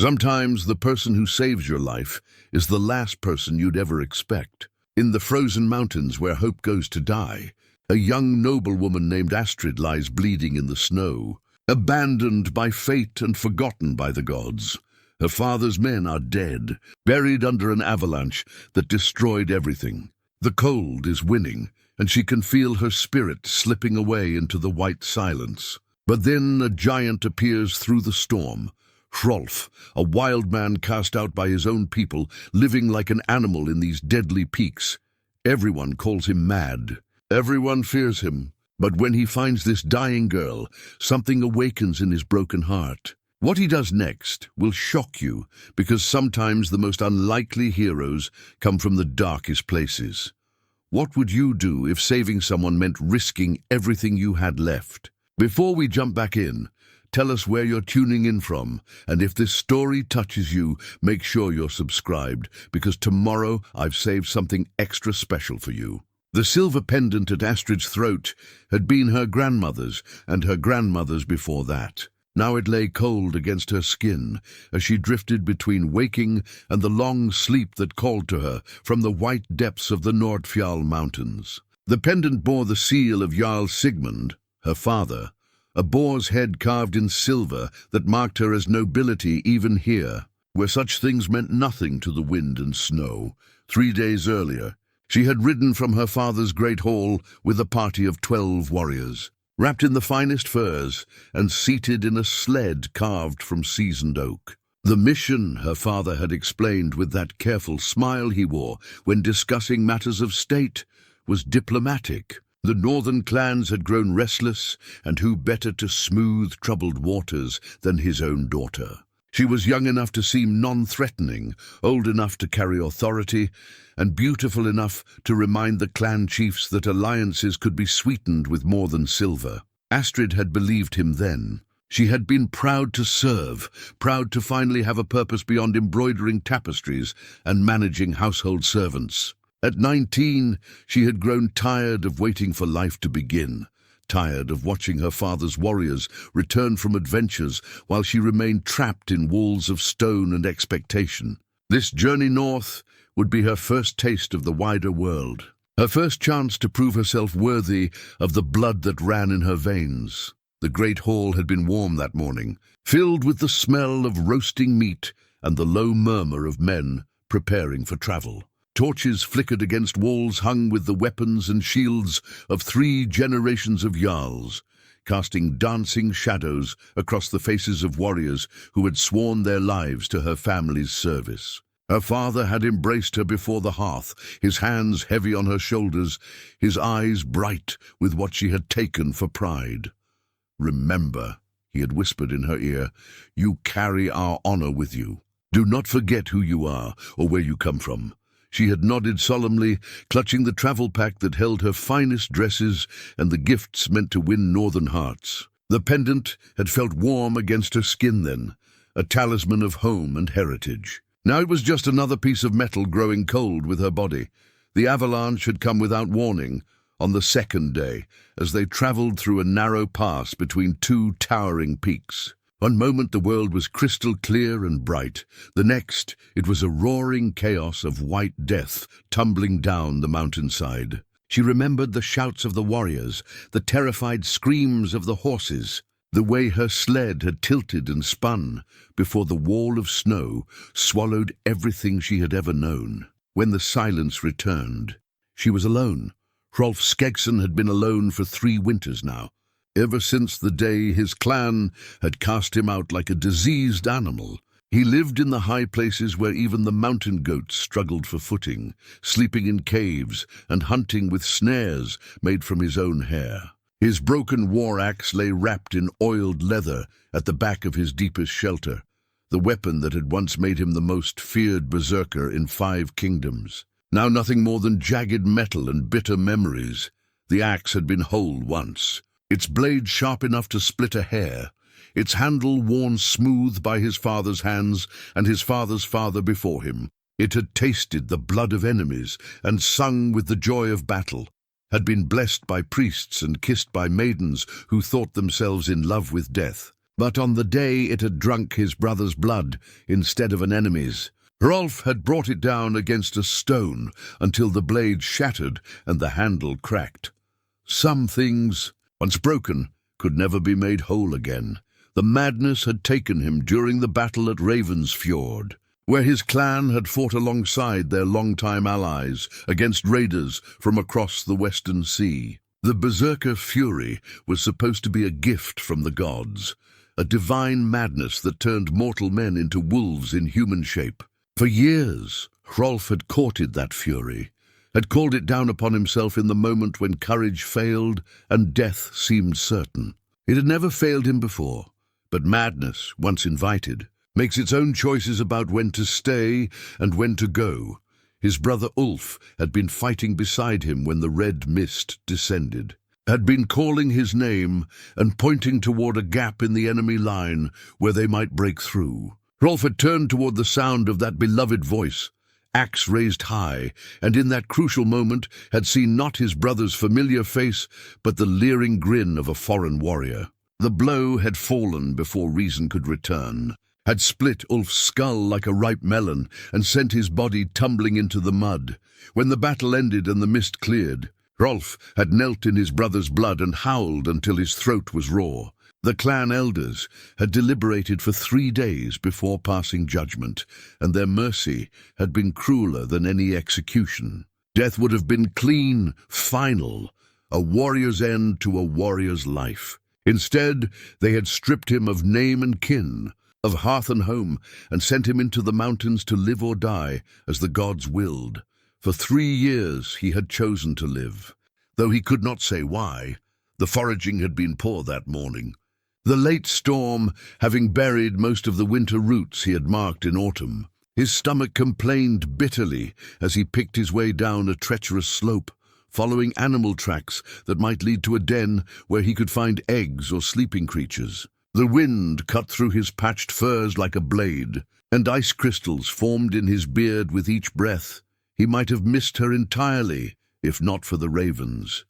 Sometimes the person who saves your life is the last person you'd ever expect. In the frozen mountains where hope goes to die, a young noblewoman named Astrid lies bleeding in the snow, abandoned by fate and forgotten by the gods. Her father's men are dead, buried under an avalanche that destroyed everything. The cold is winning, and she can feel her spirit slipping away into the white silence. But then a giant appears through the storm. Hrolf, a wild man cast out by his own people, living like an animal in these deadly peaks. Everyone calls him mad. Everyone fears him. But when he finds this dying girl, something awakens in his broken heart. What he does next will shock you, because sometimes the most unlikely heroes come from the darkest places. What would you do if saving someone meant risking everything you had left? Before we jump back in, tell us where you're tuning in from, and if this story touches you, make sure you're subscribed, because tomorrow I've saved something extra special for you. The silver pendant at Astrid's throat had been her grandmother's, and her grandmother's before that. Now it lay cold against her skin as she drifted between waking and the long sleep that called to her from the white depths of the Nordfjall mountains. The pendant bore the seal of Jarl Sigmund, her father, a boar's head carved in silver that marked her as nobility even here, where such things meant nothing to the wind and snow. 3 days earlier, she had ridden from her father's great hall with a party of 12 warriors, wrapped in the finest furs and seated in a sled carved from seasoned oak. The mission, her father had explained with that careful smile he wore when discussing matters of state, was diplomatic. The northern clans had grown restless, and who better to smooth troubled waters than his own daughter? She was young enough to seem non-threatening, old enough to carry authority, and beautiful enough to remind the clan chiefs that alliances could be sweetened with more than silver. Astrid had believed him then. She had been proud to serve, proud to finally have a purpose beyond embroidering tapestries and managing household servants. At 19, she had grown tired of waiting for life to begin, tired of watching her father's warriors return from adventures while she remained trapped in walls of stone and expectation. This journey north would be her first taste of the wider world, her first chance to prove herself worthy of the blood that ran in her veins. The great hall had been warm that morning, filled with the smell of roasting meat and the low murmur of men preparing for travel. Torches flickered against walls hung with the weapons and shields of 3 generations of Jarls, casting dancing shadows across the faces of warriors who had sworn their lives to her family's service. Her father had embraced her before the hearth, his hands heavy on her shoulders, his eyes bright with what she had taken for pride. "Remember," he had whispered in her ear, "you carry our honor with you. Do not forget who you are or where you come from." She had nodded solemnly, clutching the travel pack that held her finest dresses and the gifts meant to win northern hearts. The pendant had felt warm against her skin then, a talisman of home and heritage. Now it was just another piece of metal growing cold with her body. The avalanche had come without warning, on the second day, as they traveled through a narrow pass between 2 towering peaks. One moment the world was crystal clear and bright. The next, it was a roaring chaos of white death tumbling down the mountainside. She remembered the shouts of the warriors, the terrified screams of the horses, the way her sled had tilted and spun before the wall of snow swallowed everything she had ever known. When the silence returned, she was alone. Hrolf Skegson had been alone for 3 winters now, ever since the day his clan had cast him out like a diseased animal. He lived in the high places where even the mountain goats struggled for footing, sleeping in caves and hunting with snares made from his own hair. His broken war axe lay wrapped in oiled leather at the back of his deepest shelter, the weapon that had once made him the most feared berserker in 5 kingdoms. Now nothing more than jagged metal and bitter memories. The axe had been whole once, its blade sharp enough to split a hair, its handle worn smooth by his father's hands and his father's father before him. It had tasted the blood of enemies and sung with the joy of battle, had been blessed by priests and kissed by maidens who thought themselves in love with death. but on the day it had drunk his brother's blood instead of an enemy's. Hrolf had brought it down against a stone until the blade shattered and the handle cracked. Some things, once broken, could never be made whole again. The madness had taken him during the battle at Ravensfjord, where his clan had fought alongside their longtime allies against raiders from across the Western Sea. The berserker fury was supposed to be a gift from the gods, a divine madness that turned mortal men into wolves in human shape. For years, Hrolf had courted that fury, had called it down upon himself in the moment when courage failed and death seemed certain. It had never failed him before, but madness, once invited, makes its own choices about when to stay and when to go. His brother Ulf had been fighting beside him when the red mist descended, had been calling his name and pointing toward a gap in the enemy line where they might break through. Hrolf had turned toward the sound of that beloved voice, axe raised high, and in that crucial moment had seen not his brother's familiar face, but the leering grin of a foreign warrior. The blow had fallen before reason could return, had split Ulf's skull like a ripe melon and sent his body tumbling into the mud. When the battle ended and the mist cleared, Hrolf had knelt in his brother's blood and howled until his throat was raw. The clan elders had deliberated for 3 days before passing judgment, and their mercy had been crueler than any execution. Death would have been clean, final, a warrior's end to a warrior's life. Instead, they had stripped him of name and kin, of hearth and home, and sent him into the mountains to live or die as the gods willed. For 3 years he had chosen to live, though he could not say why. The foraging had been poor that morning, the late storm having buried most of the winter roots he had marked in autumn. His stomach complained bitterly as he picked his way down a treacherous slope, following animal tracks that might lead to a den where he could find eggs or sleeping creatures. The wind cut through his patched furs like a blade, and ice crystals formed in his beard with each breath. He might have missed her entirely, if not for the ravens.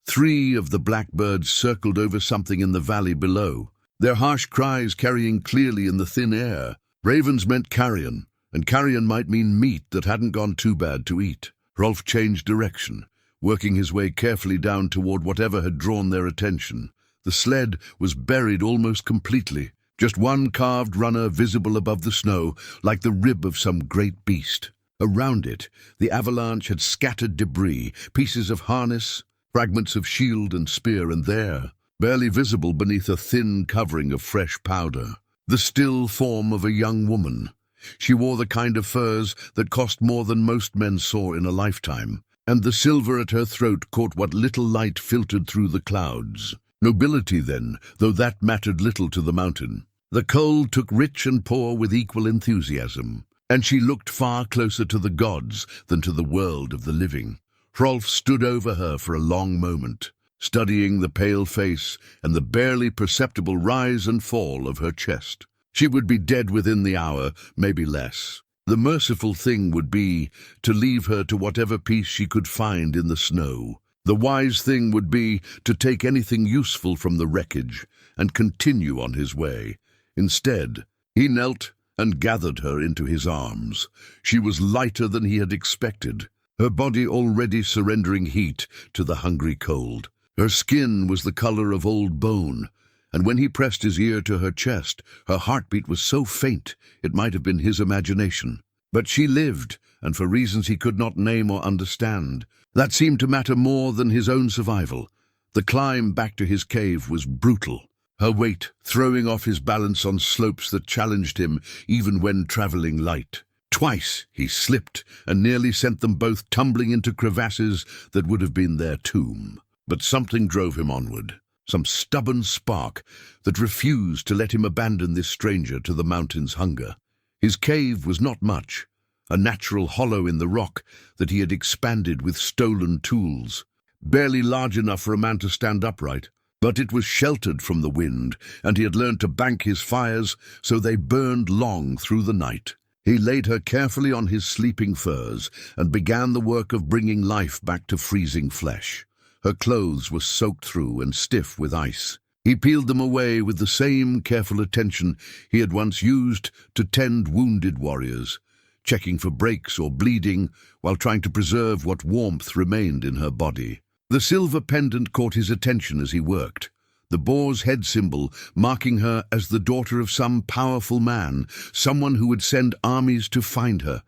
3 of the blackbirds circled over something in the valley below, their harsh cries carrying clearly in the thin air. Ravens meant carrion, and carrion might mean meat that hadn't gone too bad to eat. Hrolf changed direction, working his way carefully down toward whatever had drawn their attention. The sled was buried almost completely, just one carved runner visible above the snow, like the rib of some great beast. Around it, the avalanche had scattered debris, pieces of harness, fragments of shield and spear, and there, barely visible beneath a thin covering of fresh powder, the still form of a young woman. She wore the kind of furs that cost more than most men saw in a lifetime, and the silver at her throat caught what little light filtered through the clouds. Nobility, then, though that mattered little to the mountain. The cold took rich and poor with equal enthusiasm, and she looked far closer to the gods than to the world of the living. Hrolf stood over her for a long moment, studying the pale face and the barely perceptible rise and fall of her chest. She would be dead within the hour, maybe less. The merciful thing would be to leave her to whatever peace she could find in the snow. The wise thing would be to take anything useful from the wreckage and continue on his way. Instead, he knelt and gathered her into his arms. She was lighter than he had expected, her body already surrendering heat to the hungry cold. Her skin was the color of old bone, and when he pressed his ear to her chest, her heartbeat was so faint it might have been his imagination. But she lived, and for reasons he could not name or understand. That seemed to matter more than his own survival. The climb back to his cave was brutal, her weight throwing off his balance on slopes that challenged him even when traveling light. Twice he slipped and nearly sent them both tumbling into crevasses that would have been their tomb. But something drove him onward, some stubborn spark that refused to let him abandon this stranger to the mountain's hunger. His cave was not much, a natural hollow in the rock that he had expanded with stolen tools, barely large enough for a man to stand upright. But it was sheltered from the wind, and he had learned to bank his fires so they burned long through the night. He laid her carefully on his sleeping furs and began the work of bringing life back to freezing flesh. Her clothes were soaked through and stiff with ice. He peeled them away with the same careful attention he had once used to tend wounded warriors, checking for breaks or bleeding while trying to preserve what warmth remained in her body. The silver pendant caught his attention as he worked, the boar's head symbol marking her as the daughter of some powerful man, someone who would send armies to find her.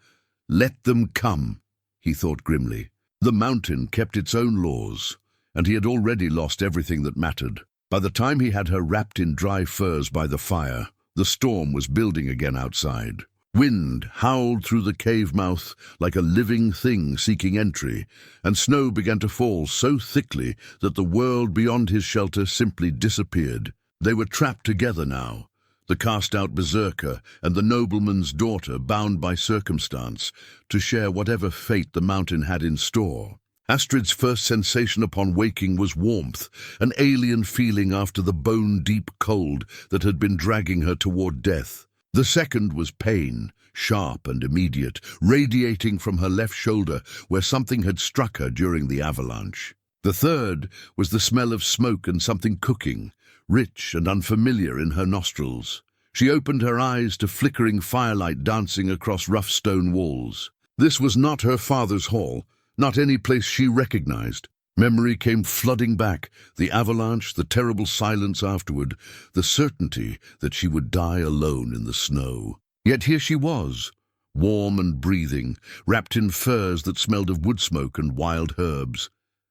Let them come, he thought grimly. The mountain kept its own laws, and he had already lost everything that mattered. By the time he had her wrapped in dry furs by the fire, the storm was building again outside. Wind howled through the cave mouth like a living thing seeking entry, and snow began to fall so thickly that the world beyond his shelter simply disappeared. They were trapped together now, the cast-out berserker and the nobleman's daughter, bound by circumstance to share whatever fate the mountain had in store. Astrid's first sensation upon waking was warmth, an alien feeling after the bone-deep cold that had been dragging her toward death. The second was pain, sharp and immediate, radiating from her left shoulder where something had struck her during the avalanche. The third was the smell of smoke and something cooking, rich and unfamiliar in her nostrils. She opened her eyes to flickering firelight dancing across rough stone walls. This was not her father's hall, not any place she recognized. Memory came flooding back, the avalanche, the terrible silence afterward, the certainty that she would die alone in the snow. Yet here she was, warm and breathing, wrapped in furs that smelled of wood smoke and wild herbs.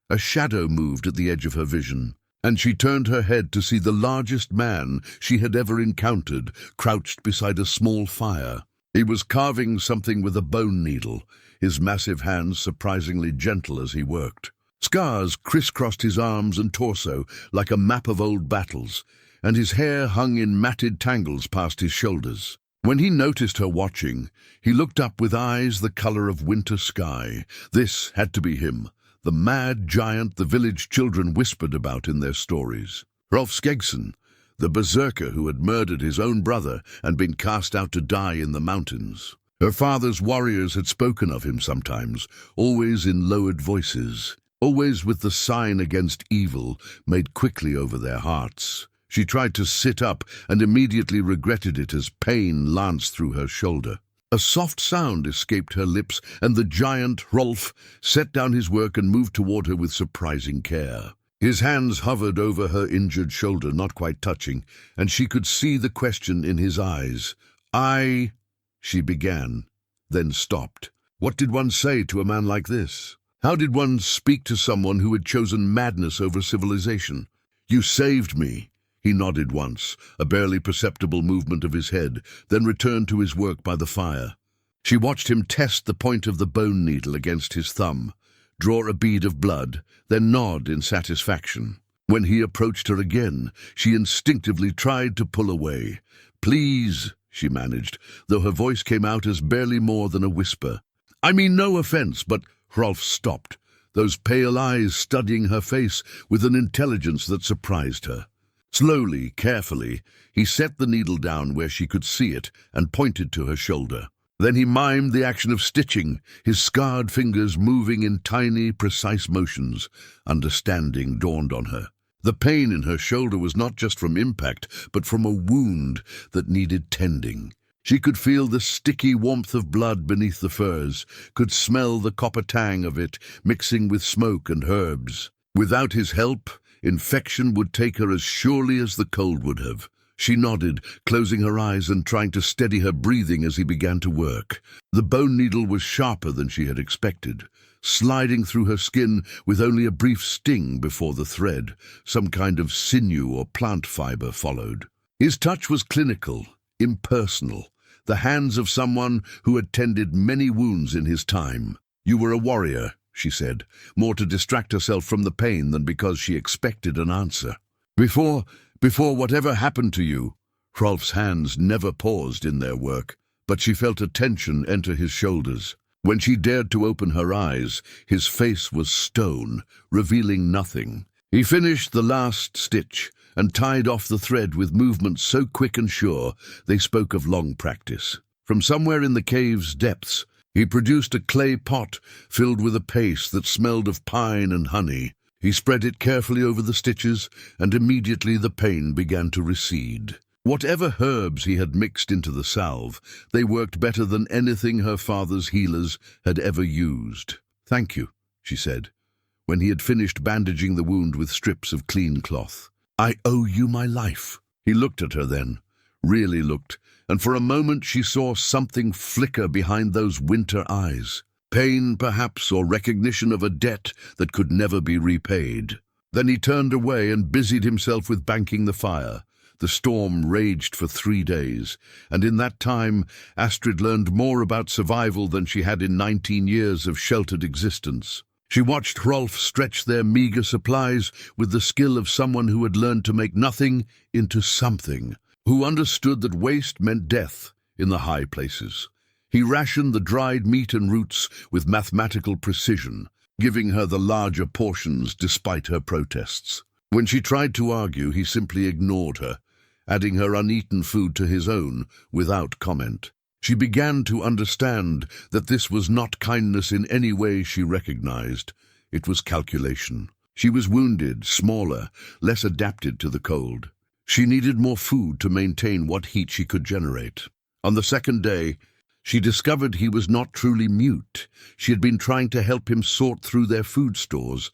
A shadow moved at the edge of her vision, and she turned her head to see the largest man she had ever encountered, crouched beside a small fire. He was carving something with a bone needle, his massive hands surprisingly gentle as he worked. Scars crisscrossed his arms and torso like a map of old battles, and his hair hung in matted tangles past his shoulders. When he noticed her watching, he looked up with eyes the color of winter sky. This had to be him, the mad giant the village children whispered about in their stories. Hrolf, the berserker who had murdered his own brother and been cast out to die in the mountains. Her father's warriors had spoken of him sometimes, always in lowered voices, always with the sign against evil made quickly over their hearts. She tried to sit up and immediately regretted it as pain lanced through her shoulder. A soft sound escaped her lips, and the giant, Hrolf, set down his work and moved toward her with surprising care. His hands hovered over her injured shoulder, not quite touching, and she could see the question in his eyes. She began, then stopped. What did one say to a man like this? How did one speak to someone who had chosen madness over civilization? You saved me. He nodded once, a barely perceptible movement of his head, then returned to his work by the fire. She watched him test the point of the bone needle against his thumb, draw a bead of blood, then nod in satisfaction. When he approached her again, she instinctively tried to pull away. Please, she managed, though her voice came out as barely more than a whisper. I mean no offense, but Hrolf stopped, those pale eyes studying her face with an intelligence that surprised her. Slowly, carefully, he set the needle down where she could see it and pointed to her shoulder. Then he mimed the action of stitching, his scarred fingers moving in tiny, precise motions. Understanding dawned on her. The pain in her shoulder was not just from impact, but from a wound that needed tending. She could feel the sticky warmth of blood beneath the furs, could smell the copper tang of it mixing with smoke and herbs. Without his help, infection would take her as surely as the cold would have. She nodded, closing her eyes and trying to steady her breathing as he began to work. The bone needle was sharper than she had expected, sliding through her skin with only a brief sting before the thread. Some kind of sinew or plant fiber followed. His touch was clinical, impersonal, the hands of someone who had tended many wounds in his time. You were a warrior, she said, more to distract herself from the pain than because she expected an answer. Before whatever happened to you, Hrolf's hands never paused in their work, but she felt a tension enter his shoulders. When she dared to open her eyes, his face was stone, revealing nothing. He finished the last stitch and tied off the thread with movements so quick and sure they spoke of long practice. From somewhere in the cave's depths, he produced a clay pot filled with a paste that smelled of pine and honey. He spread it carefully over the stitches, and immediately the pain began to recede. Whatever herbs he had mixed into the salve, they worked better than anything her father's healers had ever used. "Thank you," she said, when he had finished bandaging the wound with strips of clean cloth. "I owe you my life." He looked at her then, really looked, and for a moment she saw something flicker behind those winter eyes. Pain, perhaps, or recognition of a debt that could never be repaid. Then he turned away and busied himself with banking the fire. The storm raged for 3 days, and in that time Astrid learned more about survival than she had in 19 years of sheltered existence. She watched Hrolf stretch their meager supplies with the skill of someone who had learned to make nothing into something, who understood that waste meant death in the high places. He rationed the dried meat and roots with mathematical precision, giving her the larger portions despite her protests. When she tried to argue, he simply ignored her, adding her uneaten food to his own without comment. She began to understand that this was not kindness in any way she recognized. It was calculation. She was wounded, smaller, less adapted to the cold. She needed more food to maintain what heat she could generate. On the second day, she discovered he was not truly mute. She had been trying to help him sort through their food stores,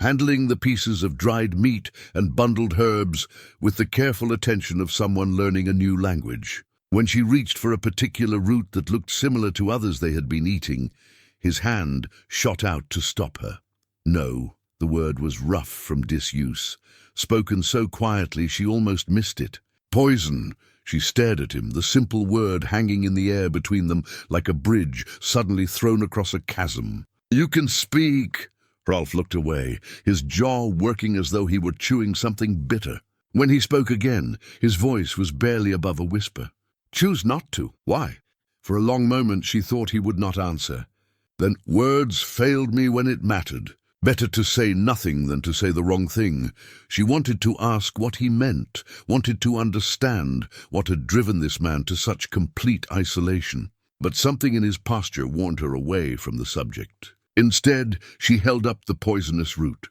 handling the pieces of dried meat and bundled herbs with the careful attention of someone learning a new language. When she reached for a particular root that looked similar to others they had been eating, his hand shot out to stop her. No, the word was rough from disuse, spoken so quietly she almost missed it. Poison. She stared at him, the simple word hanging in the air between them like a bridge suddenly thrown across a chasm. "You can speak." Hrolf looked away, his jaw working as though he were chewing something bitter. When he spoke again, his voice was barely above a whisper. "Choose not to." "Why?" For a long moment she thought he would not answer. Then, "Words failed me when it mattered. Better to say nothing than to say the wrong thing." She wanted to ask what he meant, wanted to understand what had driven this man to such complete isolation. But something in his posture warned her away from the subject. Instead, she held up the poisonous root.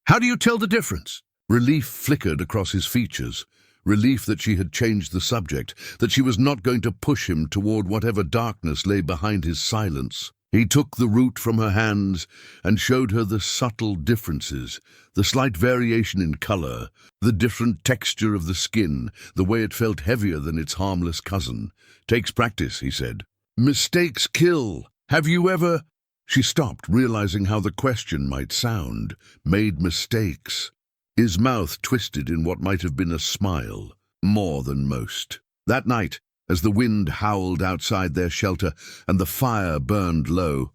"How do you tell the difference?" Relief flickered across his features. Relief that she had changed the subject, that she was not going to push him toward whatever darkness lay behind his silence. He took the root from her hands and showed her the subtle differences, the slight variation in color, the different texture of the skin, the way it felt heavier than its harmless cousin. "Takes practice," he said. "Mistakes kill. Have you ever—" She stopped, realizing how the question might sound. Made mistakes. His mouth twisted in what might have been a smile, more than most. That night, as the wind howled outside their shelter and the fire burned low,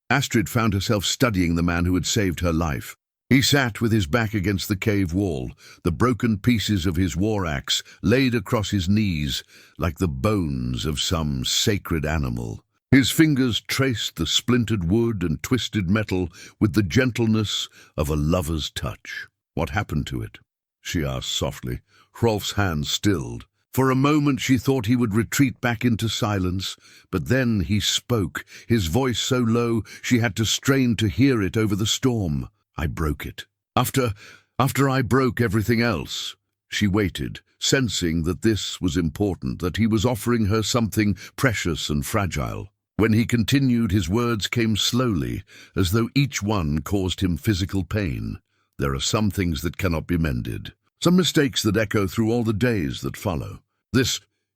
Astrid found herself studying the man who had saved her life. He sat with his back against the cave wall, the broken pieces of his war axe laid across his knees like the bones of some sacred animal. His fingers traced the splintered wood and twisted metal with the gentleness of a lover's touch. "What happened to it?" she asked softly. Hrolf's hand stilled. For a moment she thought he would retreat back into silence, but then he spoke, his voice so low she had to strain to hear it over the storm. "I broke it. After I broke everything else." She waited, sensing that this was important, that he was offering her something precious and fragile. When he continued, his words came slowly, as though each one caused him physical pain. "There are some things that cannot be mended. Some mistakes that echo through all the days that follow.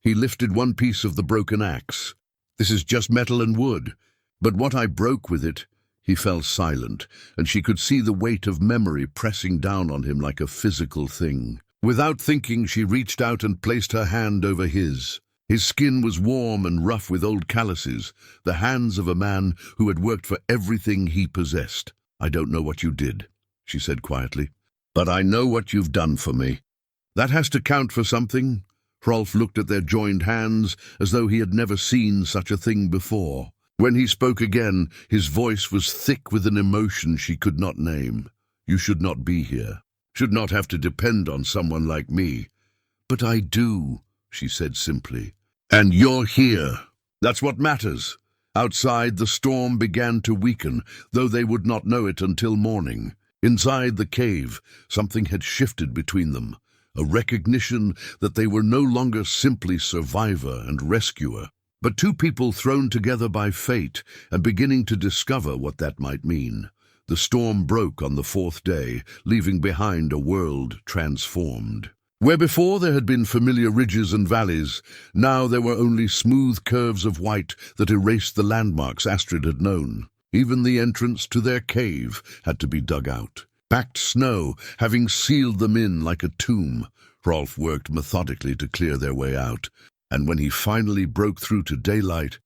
He lifted one piece of the broken axe. "This is just metal and wood. But what I broke with it—" He fell silent, and she could see the weight of memory pressing down on him like a physical thing. Without thinking, she reached out and placed her hand over his. His skin was warm and rough with old calluses, the hands of a man who had worked for everything he possessed. "I don't know what you did," she said quietly, "but I know what you've done for me. That has to count for something." Hrolf looked at their joined hands as though he had never seen such a thing before. When he spoke again, his voice was thick with an emotion she could not name. "You should not be here. Should not have to depend on someone like me." "But I do," she said simply. "And you're here. That's what matters." Outside, the storm began to weaken, though they would not know it until morning. Inside the cave, something had shifted between them, a recognition that they were no longer simply survivor and rescuer, but two people thrown together by fate and beginning to discover what that might mean. The storm broke on the fourth day, leaving behind a world transformed. Where before there had been familiar ridges and valleys, now there were only smooth curves of white that erased the landmarks Astrid had known. Even the entrance to their cave had to be dug out. Packed snow, having sealed them in like a tomb, Hrolf worked methodically to clear their way out, and when he finally broke through to daylight,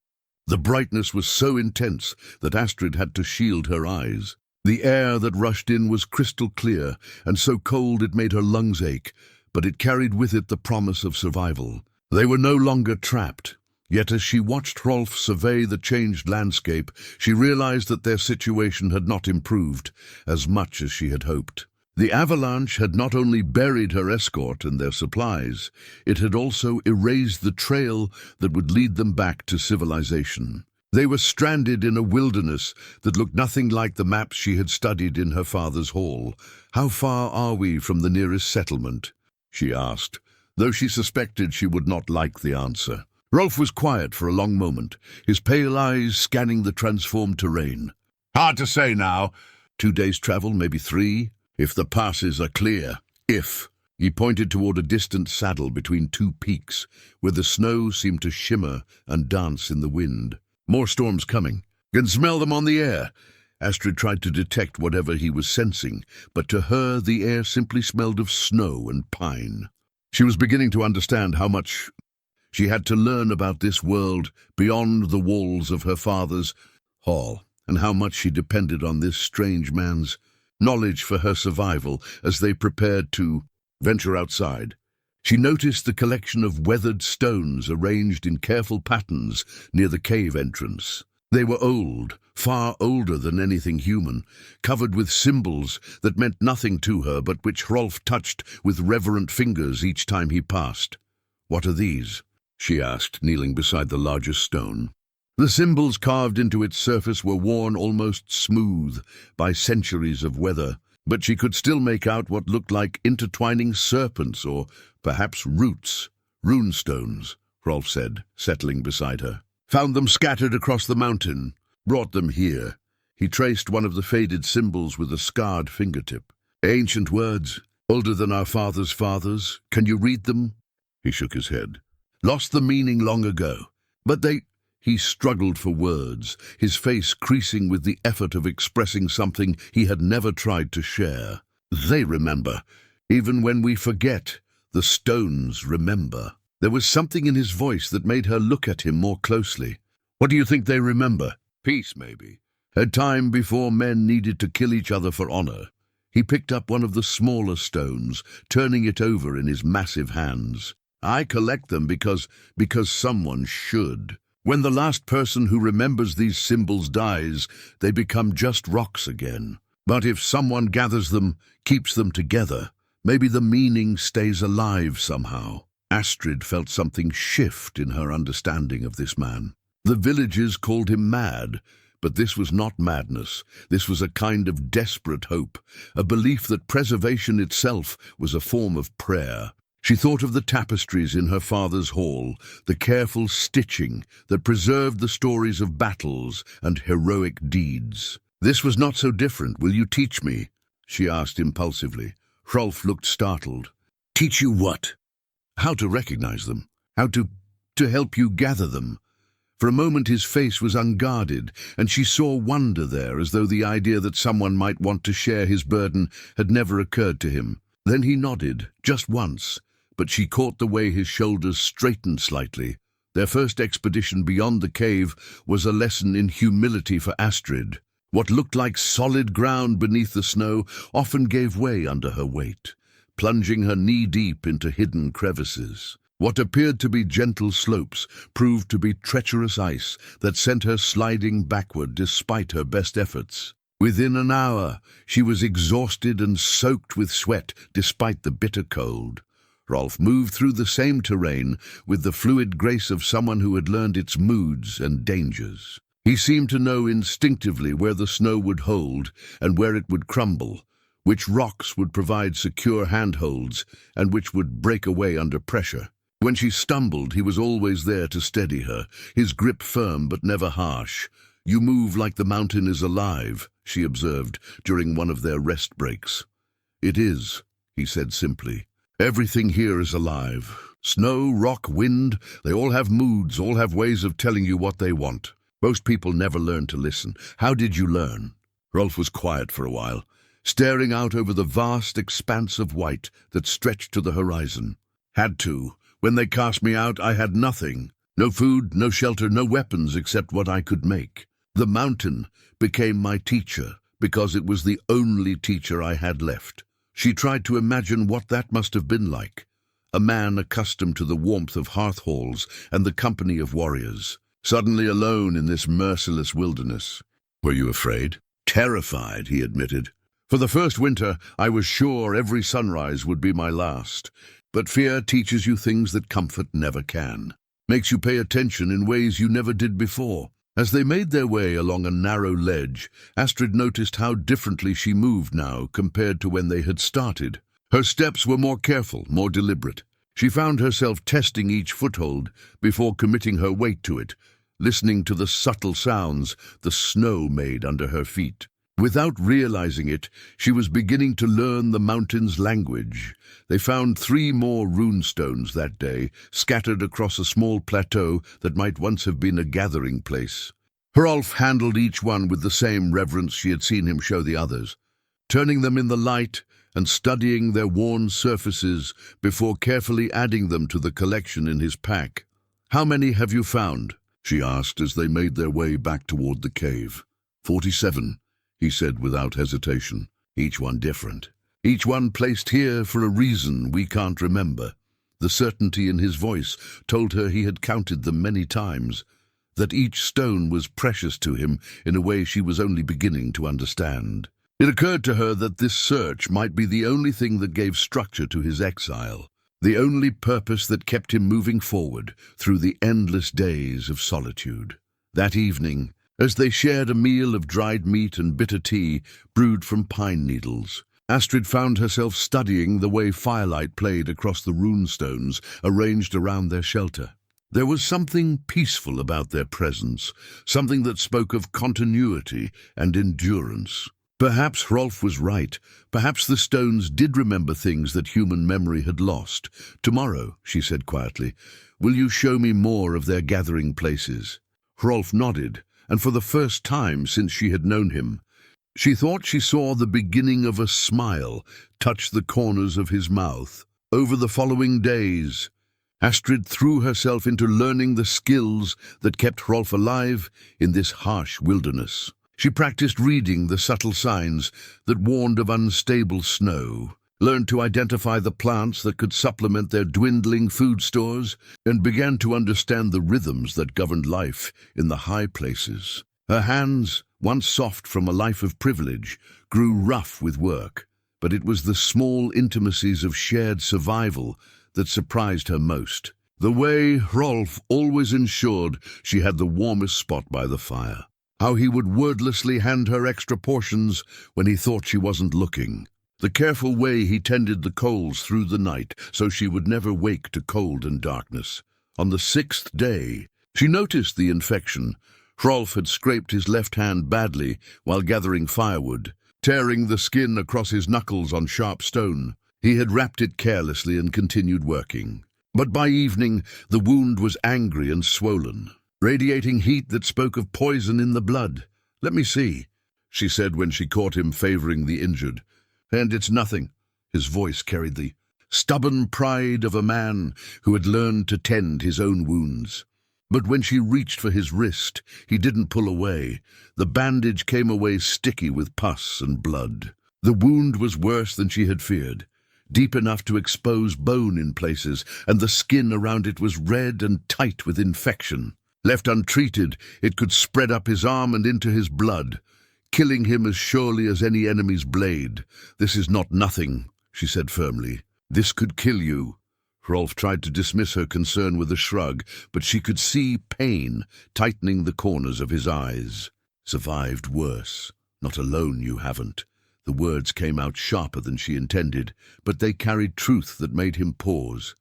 the brightness was so intense that Astrid had to shield her eyes. The air that rushed in was crystal clear, and so cold it made her lungs ache, but it carried with it the promise of survival. They were no longer trapped. Yet as she watched Hrolf survey the changed landscape, she realized that their situation had not improved as much as she had hoped. The avalanche had not only buried her escort and their supplies, it had also erased the trail that would lead them back to civilization. They were stranded in a wilderness that looked nothing like the maps she had studied in her father's hall. "How far are we from the nearest settlement?" she asked, though she suspected she would not like the answer. Hrolf was quiet for a long moment, his pale eyes scanning the transformed terrain. "Hard to say now. 2 days' travel, maybe 3, if the passes are clear. If." He pointed toward a distant saddle between two peaks, where the snow seemed to shimmer and dance in the wind. "More storms coming. Can smell them on the air." Astrid tried to detect whatever he was sensing, but to her the air simply smelled of snow and pine. She was beginning to understand how much she had to learn about this world beyond the walls of her father's hall, and how much she depended on this strange man's knowledge for her survival as they prepared to venture outside. She noticed the collection of weathered stones arranged in careful patterns near the cave entrance. They were old, far older than anything human, covered with symbols that meant nothing to her but which Hrolf touched with reverent fingers each time he passed. "What are these?" she asked, kneeling beside the largest stone. The symbols carved into its surface were worn almost smooth by centuries of weather, but she could still make out what looked like intertwining serpents or perhaps roots. "Runestones," Hrolf said, settling beside her. "Found them scattered across the mountain. Brought them here." He traced one of the faded symbols with a scarred fingertip. "Ancient words, older than our fathers' fathers. Can you read them?" He shook his head. "Lost the meaning long ago. But they—" He struggled for words, his face creasing with the effort of expressing something he had never tried to share. "They remember. Even when we forget, the stones remember." There was something in his voice that made her look at him more closely. "What do you think they remember? Peace, maybe. A time before men needed to kill each other for honor." He picked up one of the smaller stones, turning it over in his massive hands. "I collect them because someone should. When the last person who remembers these symbols dies, they become just rocks again. But if someone gathers them, keeps them together, maybe the meaning stays alive somehow." Astrid felt something shift in her understanding of this man. The villagers called him mad, but this was not madness. This was a kind of desperate hope, a belief that preservation itself was a form of prayer. She thought of the tapestries in her father's hall, the careful stitching that preserved the stories of battles and heroic deeds. "This was not so different. Will you teach me?" she asked impulsively. Hrolf looked startled. "Teach you what?" "How to recognize them. How to help you gather them." For a moment his face was unguarded, and she saw wonder there, as though the idea that someone might want to share his burden had never occurred to him. Then he nodded, just once, but she caught the way his shoulders straightened slightly. Their first expedition beyond the cave was a lesson in humility for Astrid. What looked like solid ground beneath the snow often gave way under her weight, plunging her knee-deep into hidden crevices. What appeared to be gentle slopes proved to be treacherous ice that sent her sliding backward despite her best efforts. Within an hour, she was exhausted and soaked with sweat despite the bitter cold. Hrolf moved through the same terrain with the fluid grace of someone who had learned its moods and dangers. He seemed to know instinctively where the snow would hold and where it would crumble, which rocks would provide secure handholds and which would break away under pressure. When she stumbled, he was always there to steady her, his grip firm but never harsh. "You move like the mountain is alive," she observed during one of their rest breaks. "It is," he said simply. "Everything here is alive. Snow, rock, wind, they all have moods, all have ways of telling you what they want. Most people never learn to listen. How did you learn?" Hrolf was quiet for a while, staring out over the vast expanse of white that stretched to the horizon. "Had to. When they cast me out, I had nothing. No food, no shelter, no weapons except what I could make. The mountain became my teacher because it was the only teacher I had left." She tried to imagine what that must have been like. A man accustomed to the warmth of hearth halls and the company of warriors, suddenly alone in this merciless wilderness. "Were you afraid?" "Terrified," he admitted. "For the first winter, I was sure every sunrise would be my last. But fear teaches you things that comfort never can. Makes you pay attention in ways you never did before." As they made their way along a narrow ledge, Astrid noticed how differently she moved now compared to when they had started. Her steps were more careful, more deliberate. She found herself testing each foothold before committing her weight to it, listening to the subtle sounds the snow made under her feet. Without realizing it, she was beginning to learn the mountain's language. They found 3 more runestones that day, scattered across a small plateau that might once have been a gathering place. Hrolf handled each one with the same reverence she had seen him show the others, turning them in the light and studying their worn surfaces before carefully adding them to the collection in his pack. "How many have you found?" she asked as they made their way back toward the cave. 47. He said without hesitation. "Each one different. Each one placed here for a reason we can't remember." The certainty in his voice told her he had counted them many times, that each stone was precious to him in a way she was only beginning to understand. It occurred to her that this search might be the only thing that gave structure to his exile, the only purpose that kept him moving forward through the endless days of solitude. That evening, as they shared a meal of dried meat and bitter tea brewed from pine needles, Astrid found herself studying the way firelight played across the runestones arranged around their shelter. There was something peaceful about their presence, something that spoke of continuity and endurance. Perhaps Hrolf was right. Perhaps the stones did remember things that human memory had lost. "Tomorrow," she said quietly, "will you show me more of their gathering places?" Hrolf nodded, and for the first time since she had known him, she thought she saw the beginning of a smile touch the corners of his mouth. Over the following days, Astrid threw herself into learning the skills that kept Hrolf alive in this harsh wilderness. She practiced reading the subtle signs that warned of unstable snow, learned to identify the plants that could supplement their dwindling food stores, and began to understand the rhythms that governed life in the high places. Her hands, once soft from a life of privilege, grew rough with work, but it was the small intimacies of shared survival that surprised her most. The way Hrolf always ensured she had the warmest spot by the fire. How he would wordlessly hand her extra portions when he thought she wasn't looking. The careful way he tended the coals through the night so she would never wake to cold and darkness. On the 6th day, she noticed the infection. Hrolf had scraped his left hand badly while gathering firewood, tearing the skin across his knuckles on sharp stone. He had wrapped it carelessly and continued working. But by evening, the wound was angry and swollen, radiating heat that spoke of poison in the blood. "Let me see," she said when she caught him favoring the injured. "And it's nothing." His voice carried the stubborn pride of a man who had learned to tend his own wounds. But when she reached for his wrist, he didn't pull away. The bandage came away sticky with pus and blood. The wound was worse than she had feared, deep enough to expose bone in places, and the skin around it was red and tight with infection. Left untreated, it could spread up his arm and into his blood, killing him as surely as any enemy's blade. "This is not nothing," she said firmly. "This could kill you." Hrolf tried to dismiss her concern with a shrug, but she could see pain tightening the corners of his eyes. "Survived worse. Not alone, you haven't." The words came out sharper than she intended, but they carried truth that made him pause.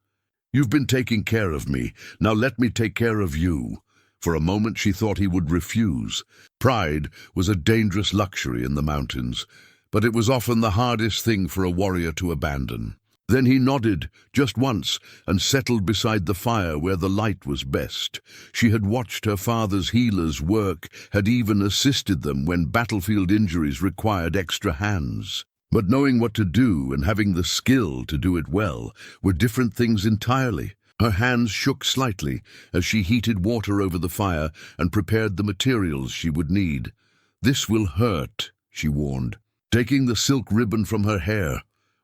"You've been taking care of me. Now let me take care of you." For a moment she thought he would refuse. Pride was a dangerous luxury in the mountains, but it was often the hardest thing for a warrior to abandon. Then he nodded, just once, and settled beside the fire where the light was best. She had watched her father's healers work, had even assisted them when battlefield injuries required extra hands. But knowing what to do and having the skill to do it well were different things entirely. Her hands shook slightly as she heated water over the fire and prepared the materials she would need. "This will hurt," she warned, taking the silk ribbon from her hair,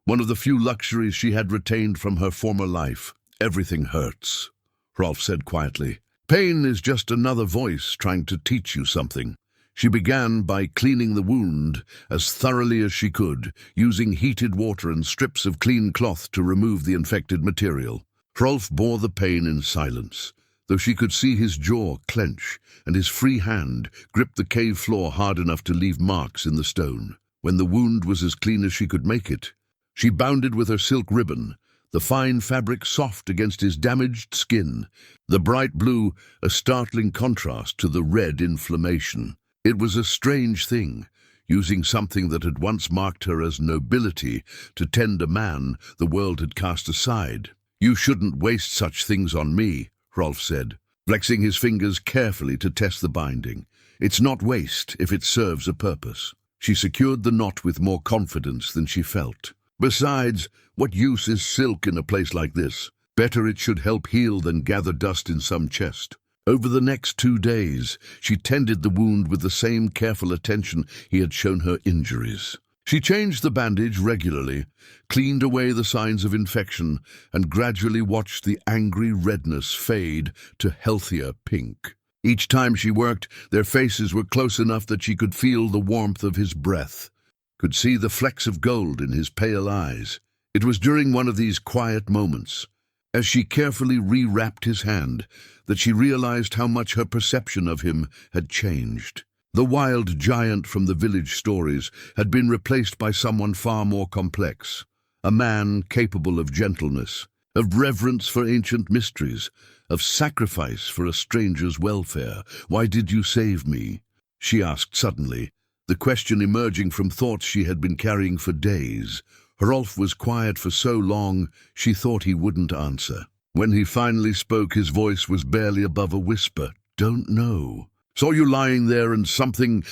one of the few luxuries she had retained from her former life. "Everything hurts," Hrolf said quietly. "Pain is just another voice trying to teach you something." She began by cleaning the wound as thoroughly as she could, using heated water and strips of clean cloth to remove the infected material. Hrolf bore the pain in silence, though she could see his jaw clench and his free hand grip the cave floor hard enough to leave marks in the stone. When the wound was as clean as she could make it, she bounded with her silk ribbon, the fine fabric soft against his damaged skin, the bright blue a startling contrast to the red inflammation. It was a strange thing, using something that had once marked her as nobility to tend a man the world had cast aside. "You shouldn't waste such things on me," Hrolf said, flexing his fingers carefully to test the binding. "It's not waste if it serves a purpose." She secured the knot with more confidence than she felt. "Besides, what use is silk in a place like this? Better it should help heal than gather dust in some chest." Over the next 2 days, she tended the wound with the same careful attention he had shown her injuries. She changed the bandage regularly, cleaned away the signs of infection, and gradually watched the angry redness fade to healthier pink. Each time she worked, their faces were close enough that she could feel the warmth of his breath, could see the flecks of gold in his pale eyes. It was during one of these quiet moments, as she carefully rewrapped his hand, that she realized how much her perception of him had changed. The wild giant from the village stories had been replaced by someone far more complex, a man capable of gentleness, of reverence for ancient mysteries, of sacrifice for a stranger's welfare. "Why did you save me?" she asked suddenly, the question emerging from thoughts she had been carrying for days. Hrolf was quiet for so long she thought he wouldn't answer. When he finally spoke, his voice was barely above a whisper. "Don't know. Saw you lying there and something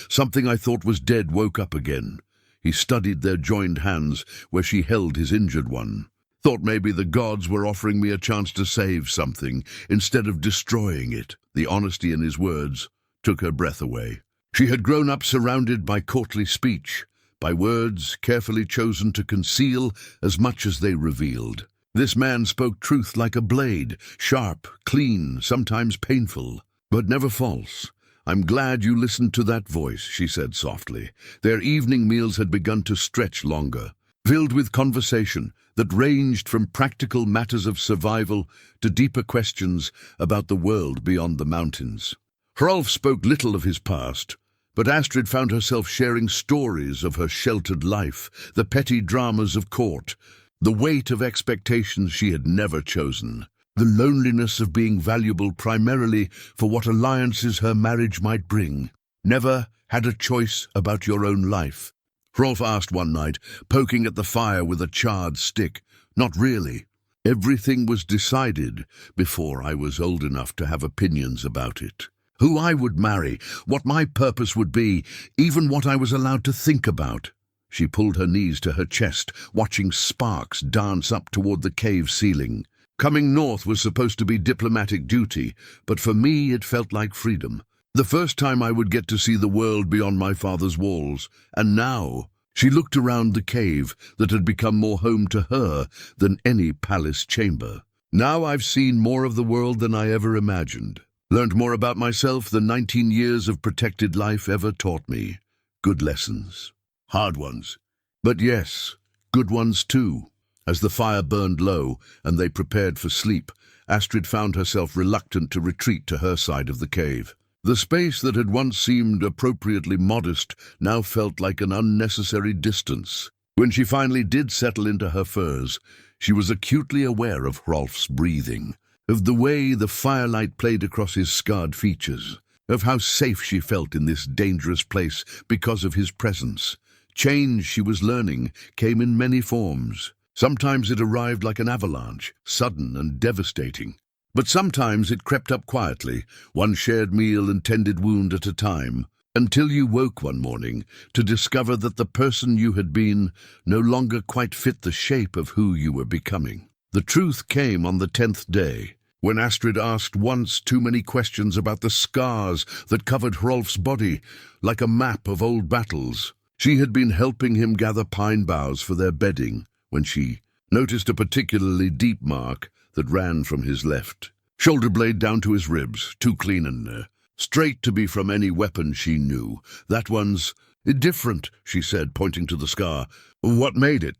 I thought was dead woke up again." He studied their joined hands where she held his injured one. "Thought maybe the gods were offering me a chance to save something instead of destroying it." The honesty in his words took her breath away. She had grown up surrounded by courtly speech, by words carefully chosen to conceal as much as they revealed. This man spoke truth like a blade, sharp, clean, sometimes painful, but never false. "I'm glad you listened to that voice," she said softly. Their evening meals had begun to stretch longer, filled with conversation that ranged from practical matters of survival to deeper questions about the world beyond the mountains. Hrolf spoke little of his past, but Astrid found herself sharing stories of her sheltered life, the petty dramas of court, the weight of expectations she had never chosen, the loneliness of being valuable primarily for what alliances her marriage might bring. "Never had a choice about your own life?" Hrolf asked one night, poking at the fire with a charred stick. "Not really. Everything was decided before I was old enough to have opinions about it. Who I would marry, what my purpose would be, even what I was allowed to think about." She pulled her knees to her chest, watching sparks dance up toward the cave ceiling. Coming north was supposed to be diplomatic duty, but for me it felt like freedom. The first time I would get to see the world beyond my father's walls. And now, she looked around the cave that had become more home to her than any palace chamber. "Now I've seen more of the world than I ever imagined. Learned more about myself than 19 years of protected life ever taught me. Good lessons. Hard ones. But yes, good ones too." As the fire burned low and they prepared for sleep, Astrid found herself reluctant to retreat to her side of the cave. The space that had once seemed appropriately modest now felt like an unnecessary distance. When she finally did settle into her furs, she was acutely aware of Hrolf's breathing, of the way the firelight played across his scarred features, of how safe she felt in this dangerous place because of his presence. Change, she was learning, came in many forms. Sometimes it arrived like an avalanche, sudden and devastating. But sometimes it crept up quietly, one shared meal and tended wound at a time, until you woke one morning to discover that the person you had been no longer quite fit the shape of who you were becoming. The truth came on the 10th day, when Astrid asked once too many questions about the scars that covered Hrolf's body, like a map of old battles. She had been helping him gather pine boughs for their bedding, when she noticed a particularly deep mark that ran from his left shoulder blade down to his ribs, too clean in there. Straight to be from any weapon she knew. That one's different, she said, pointing to the scar. What made it?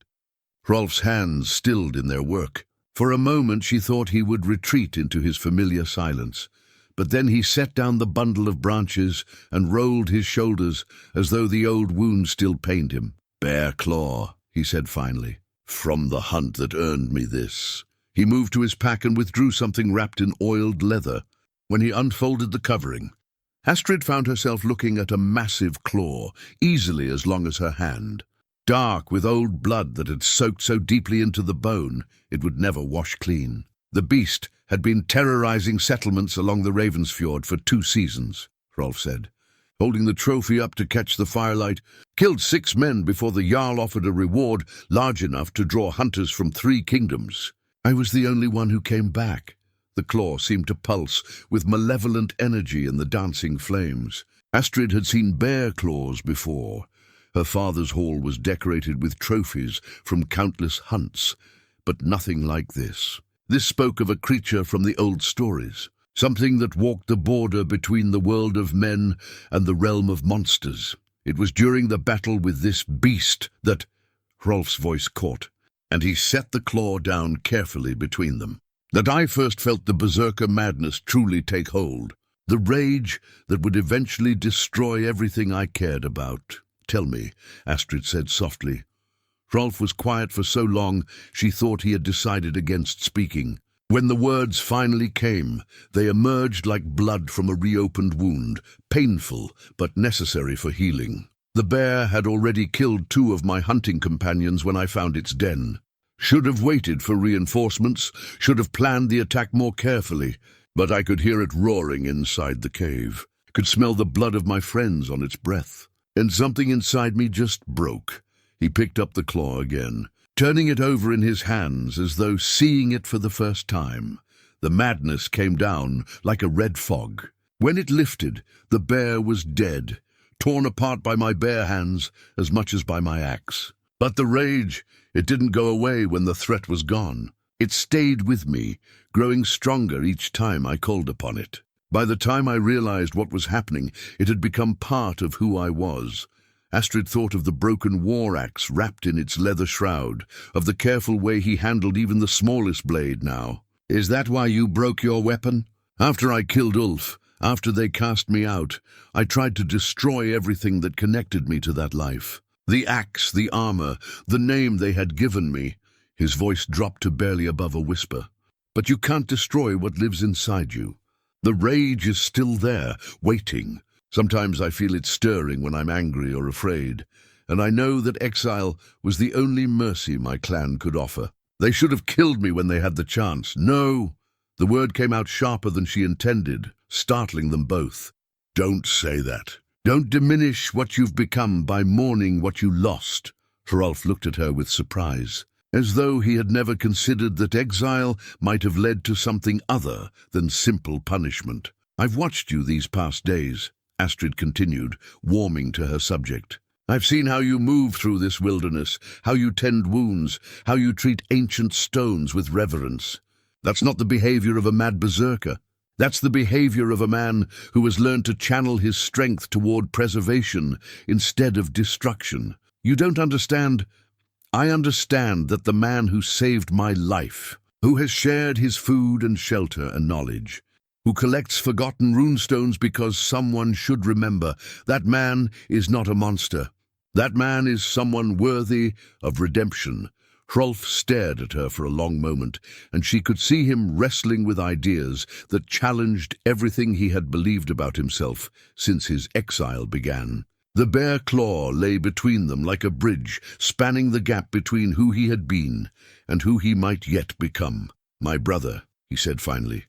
Hrolf's hands stilled in their work. For a moment she thought he would retreat into his familiar silence, but then he set down the bundle of branches and rolled his shoulders as though the old wound still pained him. Bear claw, he said finally. From the hunt that earned me this. He moved to his pack and withdrew something wrapped in oiled leather. When he unfolded the covering, Astrid found herself looking at a massive claw, easily as long as her hand. Dark with old blood that had soaked so deeply into the bone, it would never wash clean. The beast had been terrorizing settlements along the Ravensfjord for 2 seasons, Hrolf said, holding the trophy up to catch the firelight. Killed 6 men before the Jarl offered a reward large enough to draw hunters from 3 kingdoms. I was the only one who came back. The claw seemed to pulse with malevolent energy in the dancing flames. Astrid had seen bear claws before. Her father's hall was decorated with trophies from countless hunts, but nothing like this. This spoke of a creature from the old stories, something that walked the border between the world of men and the realm of monsters. It was during the battle with this beast that Hrolf's voice caught, and he set the claw down carefully between them, that I first felt the berserker madness truly take hold, the rage that would eventually destroy everything I cared about. Tell me, Astrid said softly. Hrolf was quiet for so long she thought he had decided against speaking. When the words finally came, they emerged like blood from a reopened wound, painful but necessary for healing. The bear had already killed 2 of my hunting companions when I found its den. Should have waited for reinforcements, should have planned the attack more carefully, but I could hear it roaring inside the cave, could smell the blood of my friends on its breath, and something inside me just broke. He picked up the claw again, turning it over in his hands as though seeing it for the first time. The madness came down like a red fog. When it lifted, the bear was dead, torn apart by my bare hands as much as by my axe. But the rage, it didn't go away when the threat was gone. It stayed with me, growing stronger each time I called upon it. By the time I realized what was happening, it had become part of who I was. Astrid thought of the broken war axe wrapped in its leather shroud, of the careful way he handled even the smallest blade now. Is that why you broke your weapon? After I killed Ulf, after they cast me out, I tried to destroy everything that connected me to that life. The axe, the armor, the name they had given me. His voice dropped to barely above a whisper. But you can't destroy what lives inside you. The rage is still there, waiting. Sometimes I feel it stirring when I'm angry or afraid, and I know that exile was the only mercy my clan could offer. They should have killed me when they had the chance. No! The word came out sharper than she intended, startling them both. Don't say that. Don't diminish what you've become by mourning what you lost. Hrolf looked at her with surprise, as though he had never considered that exile might have led to something other than simple punishment. I've watched you these past days, Astrid continued, warming to her subject. I've seen how you move through this wilderness, how you tend wounds, how you treat ancient stones with reverence. That's not the behavior of a mad berserker. That's the behavior of a man who has learned to channel his strength toward preservation instead of destruction. You don't understand. I understand that the man who saved my life, who has shared his food and shelter and knowledge, who collects forgotten runestones because someone should remember. That man is not a monster. That man is someone worthy of redemption. Hrolf stared at her for a long moment, and she could see him wrestling with ideas that challenged everything he had believed about himself since his exile began. The bare claw lay between them like a bridge, spanning the gap between who he had been and who he might yet become. "My brother," he said finally,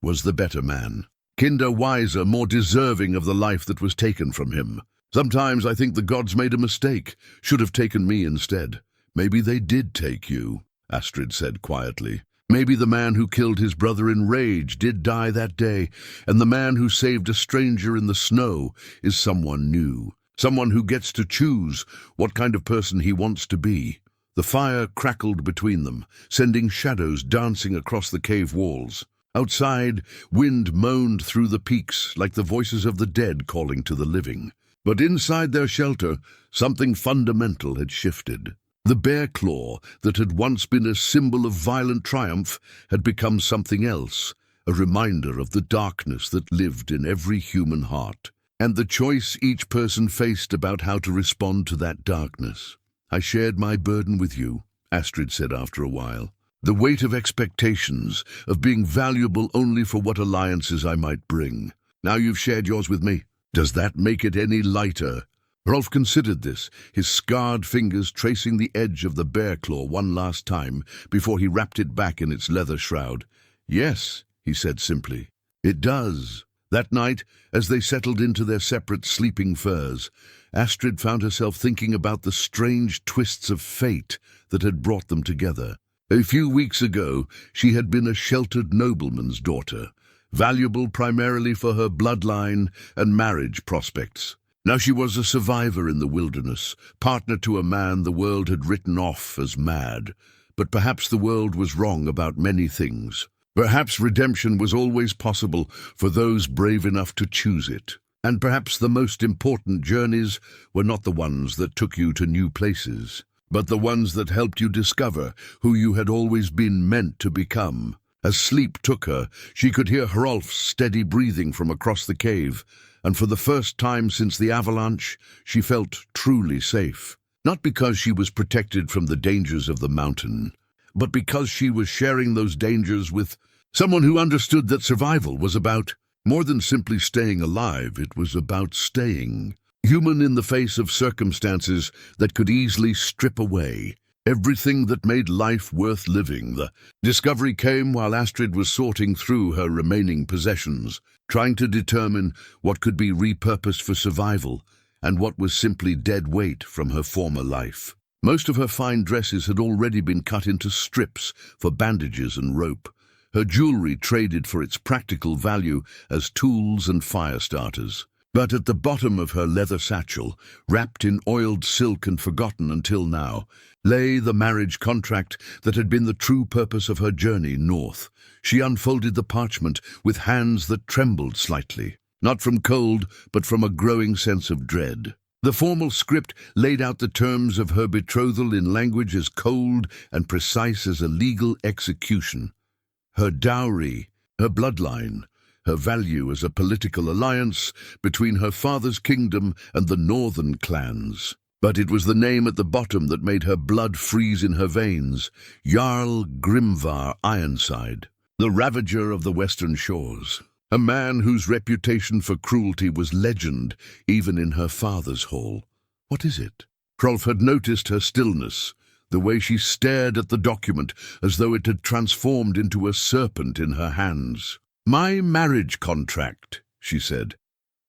"was the better man. Kinder wiser, more deserving of the life that was taken from him. Sometimes I think the gods made a mistake, should have taken me instead." "Maybe they did take you," Astrid said quietly. "Maybe the man who killed his brother in rage did die that day, and the man who saved a stranger in the snow is someone new, someone who gets to choose what kind of person he wants to be." The fire crackled between them, sending shadows dancing across the cave walls. Outside, wind moaned through the peaks like the voices of the dead calling to the living. But inside their shelter, something fundamental had shifted. The bear claw that had once been a symbol of violent triumph had become something else, a reminder of the darkness that lived in every human heart, and the choice each person faced about how to respond to that darkness. "I shared my burden with you," Astrid said after a while. "The weight of expectations, of being valuable only for what alliances I might bring. Now you've shared yours with me. Does that make it any lighter?" Hrolf considered this, his scarred fingers tracing the edge of the bear claw one last time before he wrapped it back in its leather shroud. "Yes," he said simply, "it does." That night, as they settled into their separate sleeping furs, Astrid found herself thinking about the strange twists of fate that had brought them together. A few weeks ago, she had been a sheltered nobleman's daughter, valuable primarily for her bloodline and marriage prospects. Now she was a survivor in the wilderness, partner to a man the world had written off as mad. But perhaps the world was wrong about many things. Perhaps redemption was always possible for those brave enough to choose it. And perhaps the most important journeys were not the ones that took you to new places, but the ones that helped you discover who you had always been meant to become. As sleep took her, she could hear Hrolf's steady breathing from across the cave, and for the first time since the avalanche, she felt truly safe. Not because she was protected from the dangers of the mountain, but because she was sharing those dangers with someone who understood that survival was about more than simply staying alive. It was about staying human in the face of circumstances that could easily strip away everything that made life worth living. The discovery came while Astrid was sorting through her remaining possessions, trying to determine what could be repurposed for survival and what was simply dead weight from her former life. Most of her fine dresses had already been cut into strips for bandages and rope. Her jewelry traded for its practical value as tools and fire starters. But at the bottom of her leather satchel, wrapped in oiled silk and forgotten until now, lay the marriage contract that had been the true purpose of her journey north. She unfolded the parchment with hands that trembled slightly, not from cold, but from a growing sense of dread. The formal script laid out the terms of her betrothal in language as cold and precise as a legal execution. Her dowry, her bloodline, her value as a political alliance between her father's kingdom and the northern clans. But it was the name at the bottom that made her blood freeze in her veins: Jarl Grimvar Ironside, the ravager of the western shores. A man whose reputation for cruelty was legend even in her father's hall. "What is it?" Hrolf had noticed her stillness, the way she stared at the document as though it had transformed into a serpent in her hands. "My marriage contract," she said,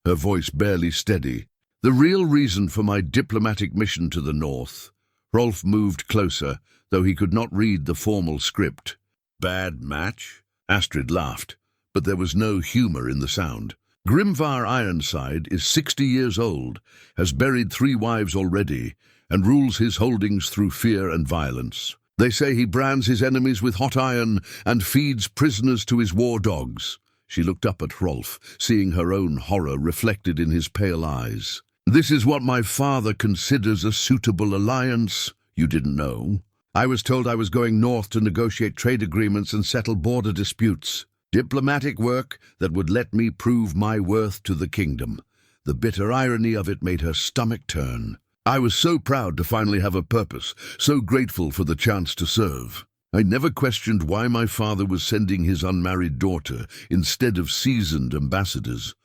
her voice barely steady. "The real reason for my diplomatic mission to the north." Hrolf moved closer, though he could not read the formal script. "Bad match?" Astrid laughed, but there was no humor in the sound. "Grimvar Ironside is 60 years old, has buried 3 wives already, and rules his holdings through fear and violence. They say he brands his enemies with hot iron and feeds prisoners to his war dogs." She looked up at Hrolf, seeing her own horror reflected in his pale eyes. "This is what my father considers a suitable alliance. You didn't know. I was told I was going north to negotiate trade agreements and settle border disputes. Diplomatic work that would let me prove my worth to the kingdom. The bitter irony of it made her stomach turn. I was so proud to finally have a purpose, so grateful for the chance to serve. I never questioned why my father was sending his unmarried daughter instead of seasoned ambassadors.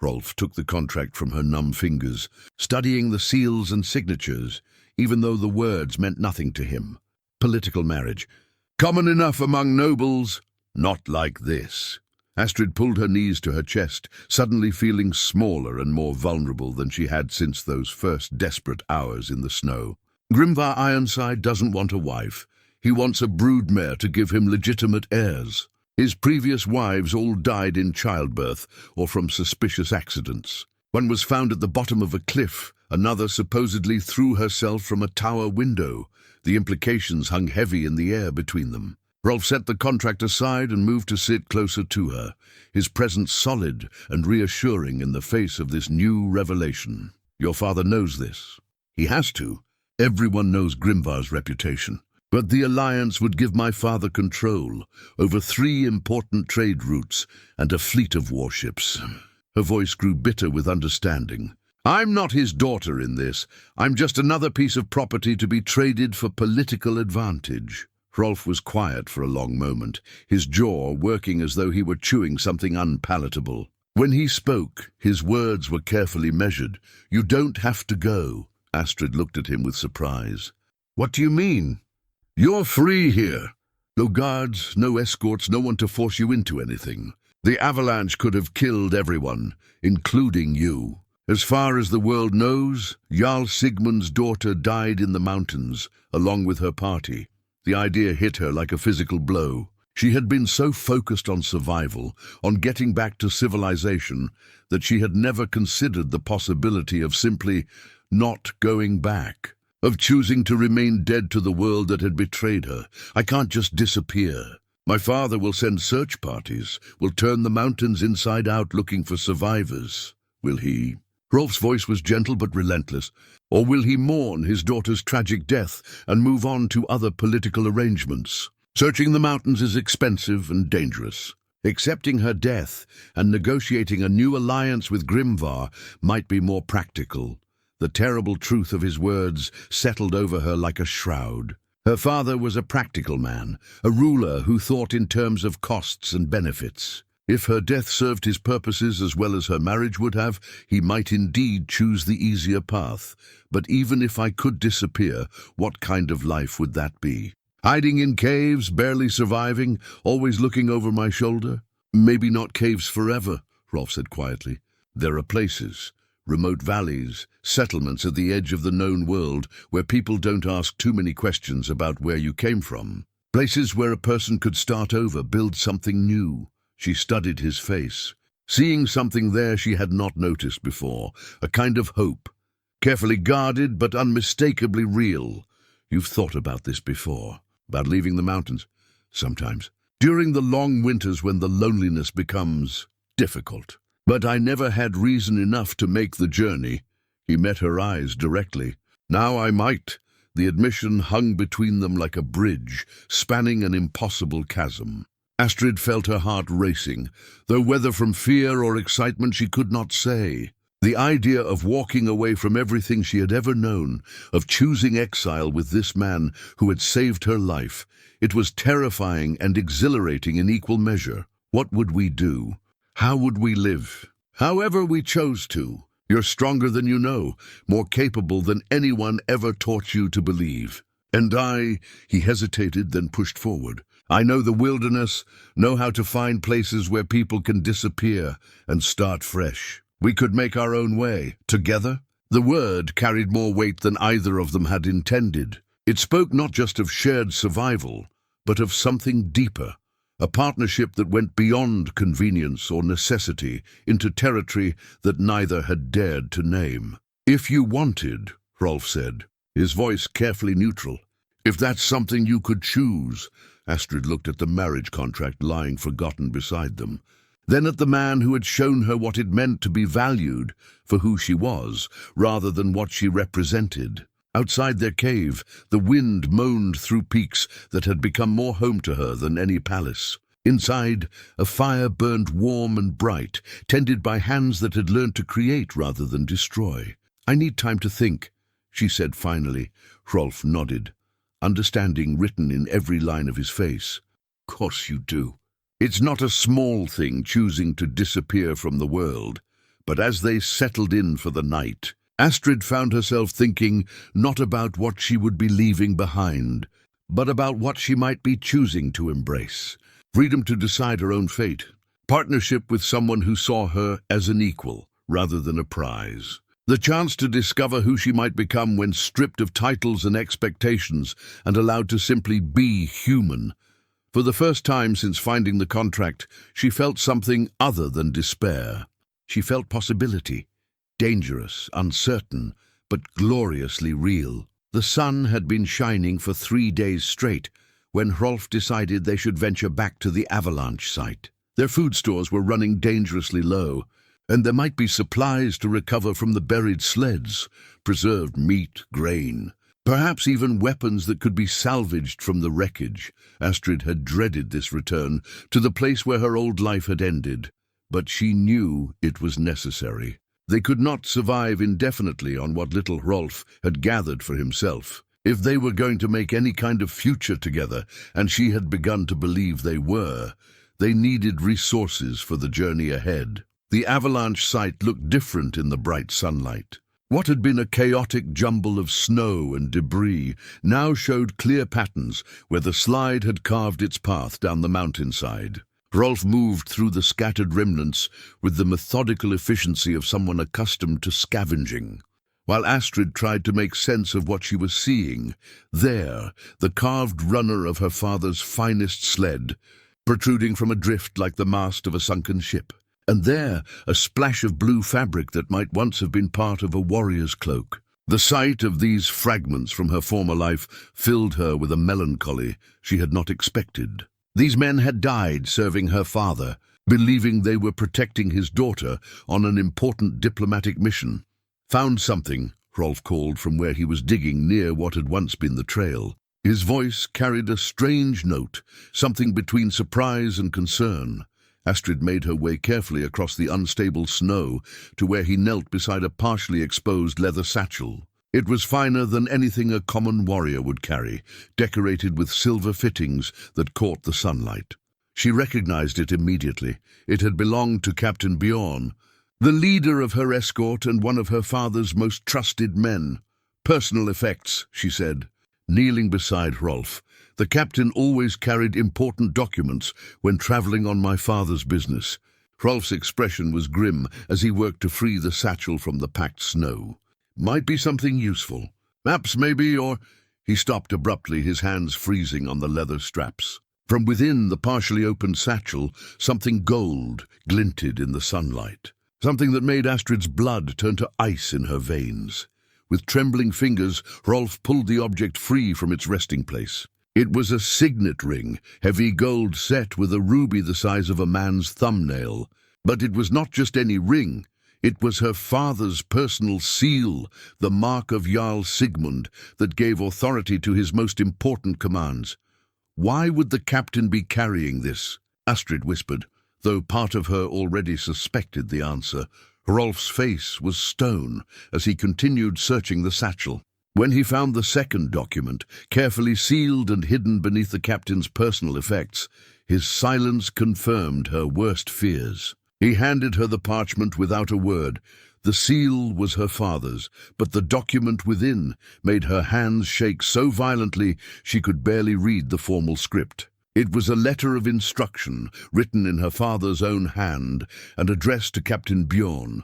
Hrolf took the contract from her numb fingers, studying the seals and signatures, even though the words meant nothing to him. Political marriage. Common enough among nobles. Not like this. Astrid pulled her knees to her chest, suddenly feeling smaller and more vulnerable than she had since those first desperate hours in the snow. Grimvar Ironside doesn't want a wife. He wants a broodmare to give him legitimate heirs. His previous wives all died in childbirth or from suspicious accidents. One was found at the bottom of a cliff. Another supposedly threw herself from a tower window. The implications hung heavy in the air between them. Hrolf set the contract aside and moved to sit closer to her, his presence solid and reassuring in the face of this new revelation. Your father knows this. He has to. Everyone knows Grimvar's reputation. But the alliance would give my father control over 3 important trade routes and a fleet of warships. Her voice grew bitter with understanding. I'm not his daughter in this. I'm just another piece of property to be traded for political advantage. Hrolf was quiet for a long moment, his jaw working as though he were chewing something unpalatable. When he spoke, his words were carefully measured. You don't have to go. Astrid looked at him with surprise. What do you mean? You're free here. No guards, no escorts, no one to force you into anything. The avalanche could have killed everyone, including you. As far as the world knows, Jarl Sigmund's daughter died in the mountains, along with her party. The idea hit her like a physical blow. She had been so focused on survival, on getting back to civilization, that she had never considered the possibility of simply not going back, of choosing to remain dead to the world that had betrayed her. I can't just disappear. My father will send search parties, will turn the mountains inside out looking for survivors. Will he? Hrolf's voice was gentle but relentless. Or will he mourn his daughter's tragic death and move on to other political arrangements? Searching the mountains is expensive and dangerous. Accepting her death and negotiating a new alliance with Grimvar might be more practical. The terrible truth of his words settled over her like a shroud. Her father was a practical man, a ruler who thought in terms of costs and benefits. If her death served his purposes as well as her marriage would have, he might indeed choose the easier path. But even if I could disappear, what kind of life would that be? Hiding in caves, barely surviving, always looking over my shoulder? Maybe not caves forever, Hrolf said quietly. There are places, remote valleys, settlements at the edge of the known world where people don't ask too many questions about where you came from. Places where a person could start over, build something new. She studied his face, seeing something there she had not noticed before, a kind of hope, carefully guarded but unmistakably real. You've thought about this before, about leaving the mountains, sometimes, during the long winters when the loneliness becomes difficult. But I never had reason enough to make the journey. He met her eyes directly. Now I might. The admission hung between them like a bridge, spanning an impossible chasm. Astrid felt her heart racing, though whether from fear or excitement she could not say. The idea of walking away from everything she had ever known, of choosing exile with this man who had saved her life, it was terrifying and exhilarating in equal measure. What would we do? How would we live? However we chose to. You're stronger than you know, more capable than anyone ever taught you to believe. And he hesitated, then pushed forward. I know the wilderness, know how to find places where people can disappear and start fresh. We could make our own way, together. The word carried more weight than either of them had intended. It spoke not just of shared survival, but of something deeper, a partnership that went beyond convenience or necessity into territory that neither had dared to name. If you wanted, Hrolf said, his voice carefully neutral. If that's something you could choose. Astrid looked at the marriage contract lying forgotten beside them, then at the man who had shown her what it meant to be valued for who she was, rather than what she represented. Outside their cave, the wind moaned through peaks that had become more home to her than any palace. Inside, a fire burned warm and bright, tended by hands that had learned to create rather than destroy. "I need time to think," she said finally. Hrolf nodded, understanding written in every line of his face. "Course you do. It's not a small thing choosing to disappear from the world." But as they settled in for the night, Astrid found herself thinking not about what she would be leaving behind, but about what she might be choosing to embrace. Freedom to decide her own fate. Partnership with someone who saw her as an equal rather than a prize. The chance to discover who she might become when stripped of titles and expectations and allowed to simply be human. For the first time since finding the contract, she felt something other than despair. She felt possibility. Dangerous, uncertain, but gloriously real. The sun had been shining for 3 days straight when Hrolf decided they should venture back to the avalanche site. Their food stores were running dangerously low, and there might be supplies to recover from the buried sleds, preserved meat, grain, perhaps even weapons that could be salvaged from the wreckage. Astrid had dreaded this return to the place where her old life had ended, but she knew it was necessary. They could not survive indefinitely on what little Hrolf had gathered for himself. If they were going to make any kind of future together, and she had begun to believe they were, they needed resources for the journey ahead. The avalanche site looked different in the bright sunlight. What had been a chaotic jumble of snow and debris now showed clear patterns where the slide had carved its path down the mountainside. Hrolf moved through the scattered remnants with the methodical efficiency of someone accustomed to scavenging, while Astrid tried to make sense of what she was seeing. There, the carved runner of her father's finest sled, protruding from a drift like the mast of a sunken ship. And there, a splash of blue fabric that might once have been part of a warrior's cloak. The sight of these fragments from her former life filled her with a melancholy she had not expected. These men had died serving her father, believing they were protecting his daughter on an important diplomatic mission. "Found something," Hrolf called from where he was digging near what had once been the trail. His voice carried a strange note, something between surprise and concern. Astrid made her way carefully across the unstable snow to where he knelt beside a partially exposed leather satchel. It was finer than anything a common warrior would carry, decorated with silver fittings that caught the sunlight. She recognized it immediately. It had belonged to Captain Bjorn, the leader of her escort and one of her father's most trusted men. "Personal effects," she said, kneeling beside Hrolf. "The captain always carried important documents when traveling on my father's business." Hrolf's expression was grim as he worked to free the satchel from the packed snow. "Might be something useful. Maps, maybe, or—" He stopped abruptly, his hands freezing on the leather straps. From within the partially opened satchel, something gold glinted in the sunlight. Something that made Astrid's blood turn to ice in her veins. With trembling fingers, Hrolf pulled the object free from its resting place. It was a signet ring, heavy gold set with a ruby the size of a man's thumbnail. But it was not just any ring. It was her father's personal seal, the mark of Jarl Sigmund that gave authority to his most important commands. "Why would the captain be carrying this?" Astrid whispered, though part of her already suspected the answer. Hrolf's face was stone as he continued searching the satchel. When he found the second document, carefully sealed and hidden beneath the captain's personal effects, his silence confirmed her worst fears. He handed her the parchment without a word. The seal was her father's, but the document within made her hands shake so violently she could barely read the formal script. It was a letter of instruction, written in her father's own hand and addressed to Captain Bjorn.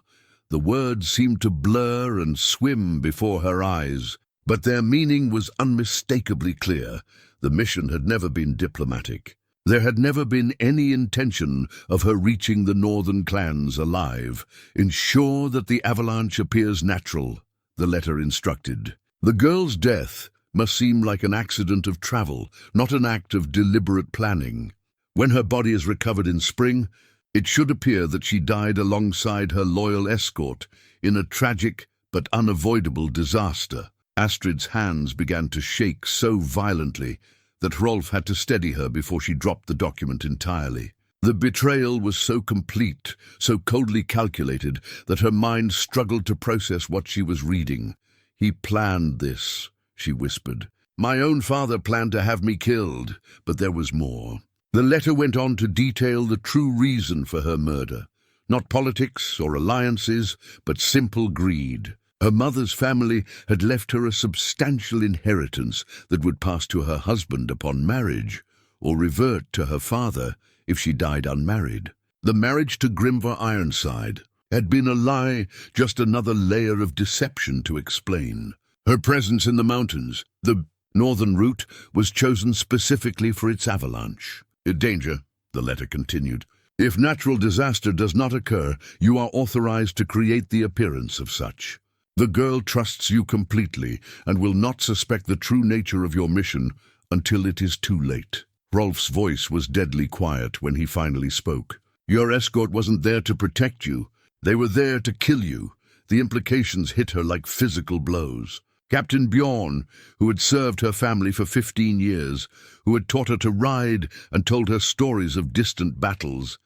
The words seemed to blur and swim before her eyes, but their meaning was unmistakably clear. The mission had never been diplomatic. There had never been any intention of her reaching the northern clans alive. "Ensure that the avalanche appears natural," the letter instructed. The girl's death must seem like an accident of travel, not an act of deliberate planning. When her body is recovered in spring, it should appear that she died alongside her loyal escort in a tragic but unavoidable disaster. Astrid's hands began to shake so violently that Hrolf had to steady her before she dropped the document entirely. The betrayal was so complete, so coldly calculated, that her mind struggled to process what she was reading. "He planned this," she whispered. "My own father planned to have me killed, but there was more." The letter went on to detail the true reason for her murder. Not politics or alliances, but simple greed. Her mother's family had left her a substantial inheritance that would pass to her husband upon marriage, or revert to her father if she died unmarried. The marriage to Grimvar Ironside had been a lie, just another layer of deception to explain. Her presence in the mountains, the northern route, was chosen specifically for its avalanche. "Danger," the letter continued. "If natural disaster does not occur, you are authorized to create the appearance of such. The girl trusts you completely and will not suspect the true nature of your mission until it is too late." Hrolf's voice was deadly quiet when he finally spoke. "Your escort wasn't there to protect you. They were there to kill you." The implications hit her like physical blows. Captain Bjorn, who had served her family for 15 years, who had taught her to ride and told her stories of distant battles,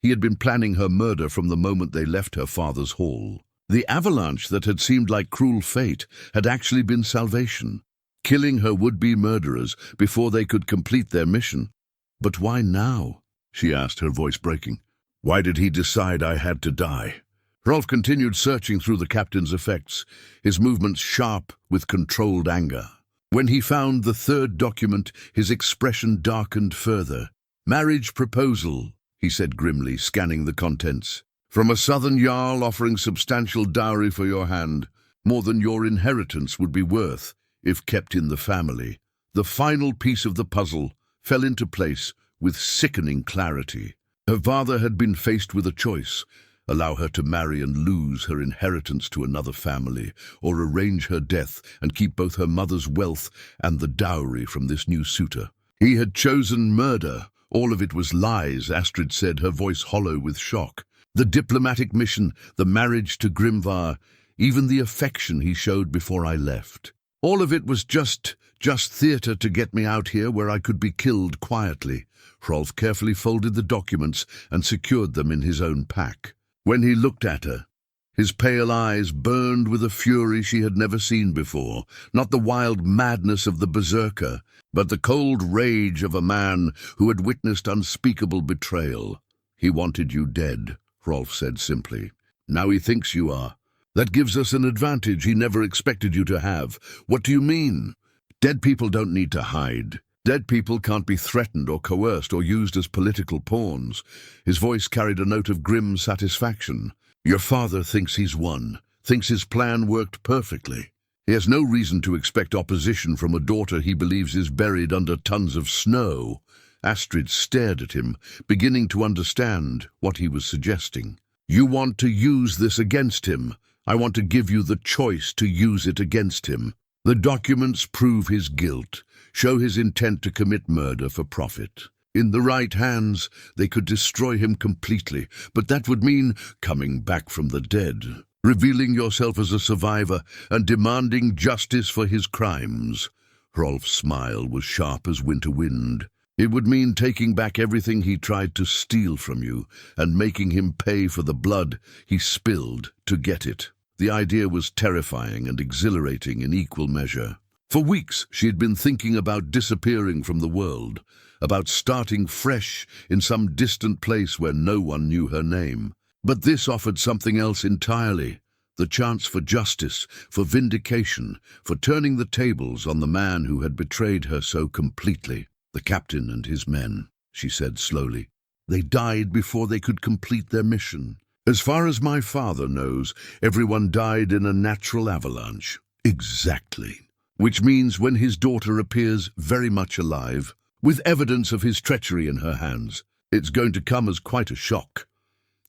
he had been planning her murder from the moment they left her father's hall. The avalanche that had seemed like cruel fate had actually been salvation, killing her would-be murderers before they could complete their mission. "But why now?" she asked, her voice breaking. "Why did he decide I had to die?" Hrolf continued searching through the captain's effects, his movements sharp with controlled anger. When he found the third document, his expression darkened further. "Marriage proposal," he said grimly, scanning the contents. "From a southern jarl offering substantial dowry for your hand, more than your inheritance would be worth if kept in the family." The final piece of the puzzle fell into place with sickening clarity. Her father had been faced with a choice: allow her to marry and lose her inheritance to another family, or arrange her death and keep both her mother's wealth and the dowry from this new suitor. He had chosen murder. All of it was lies, Astrid said, her voice hollow with shock. The diplomatic mission, the marriage to Grimvar, even the affection he showed before I left. All of it was just theatre to get me out here where I could be killed quietly. Hrolf carefully folded the documents and secured them in his own pack. When he looked at her, his pale eyes burned with a fury she had never seen before, not the wild madness of the berserker, but the cold rage of a man who had witnessed unspeakable betrayal. "He wanted you dead," Hrolf said simply. "Now he thinks you are. That gives us an advantage he never expected you to have." "What do you mean?" "Dead people don't need to hide. Dead people can't be threatened or coerced or used as political pawns." His voice carried a note of grim satisfaction. "Your father thinks he's won, thinks his plan worked perfectly. He has no reason to expect opposition from a daughter he believes is buried under tons of snow." Astrid stared at him, beginning to understand what he was suggesting. "You want to use this against him. I want to give you the choice to use it against him. The documents prove his guilt, show his intent to commit murder for profit. In the right hands, they could destroy him completely, but that would mean coming back from the dead, revealing yourself as a survivor, and demanding justice for his crimes." Hrolf's smile was sharp as winter wind. "It would mean taking back everything he tried to steal from you, and making him pay for the blood he spilled to get it." The idea was terrifying and exhilarating in equal measure. For weeks she had been thinking about disappearing from the world, about starting fresh in some distant place where no one knew her name. But this offered something else entirely: the chance for justice, for vindication, for turning the tables on the man who had betrayed her so completely. "The captain and his men," she said slowly. "They died before they could complete their mission. As far as my father knows, everyone died in a natural avalanche." "Exactly. Which means when his daughter appears very much alive, with evidence of his treachery in her hands, it's going to come as quite a shock."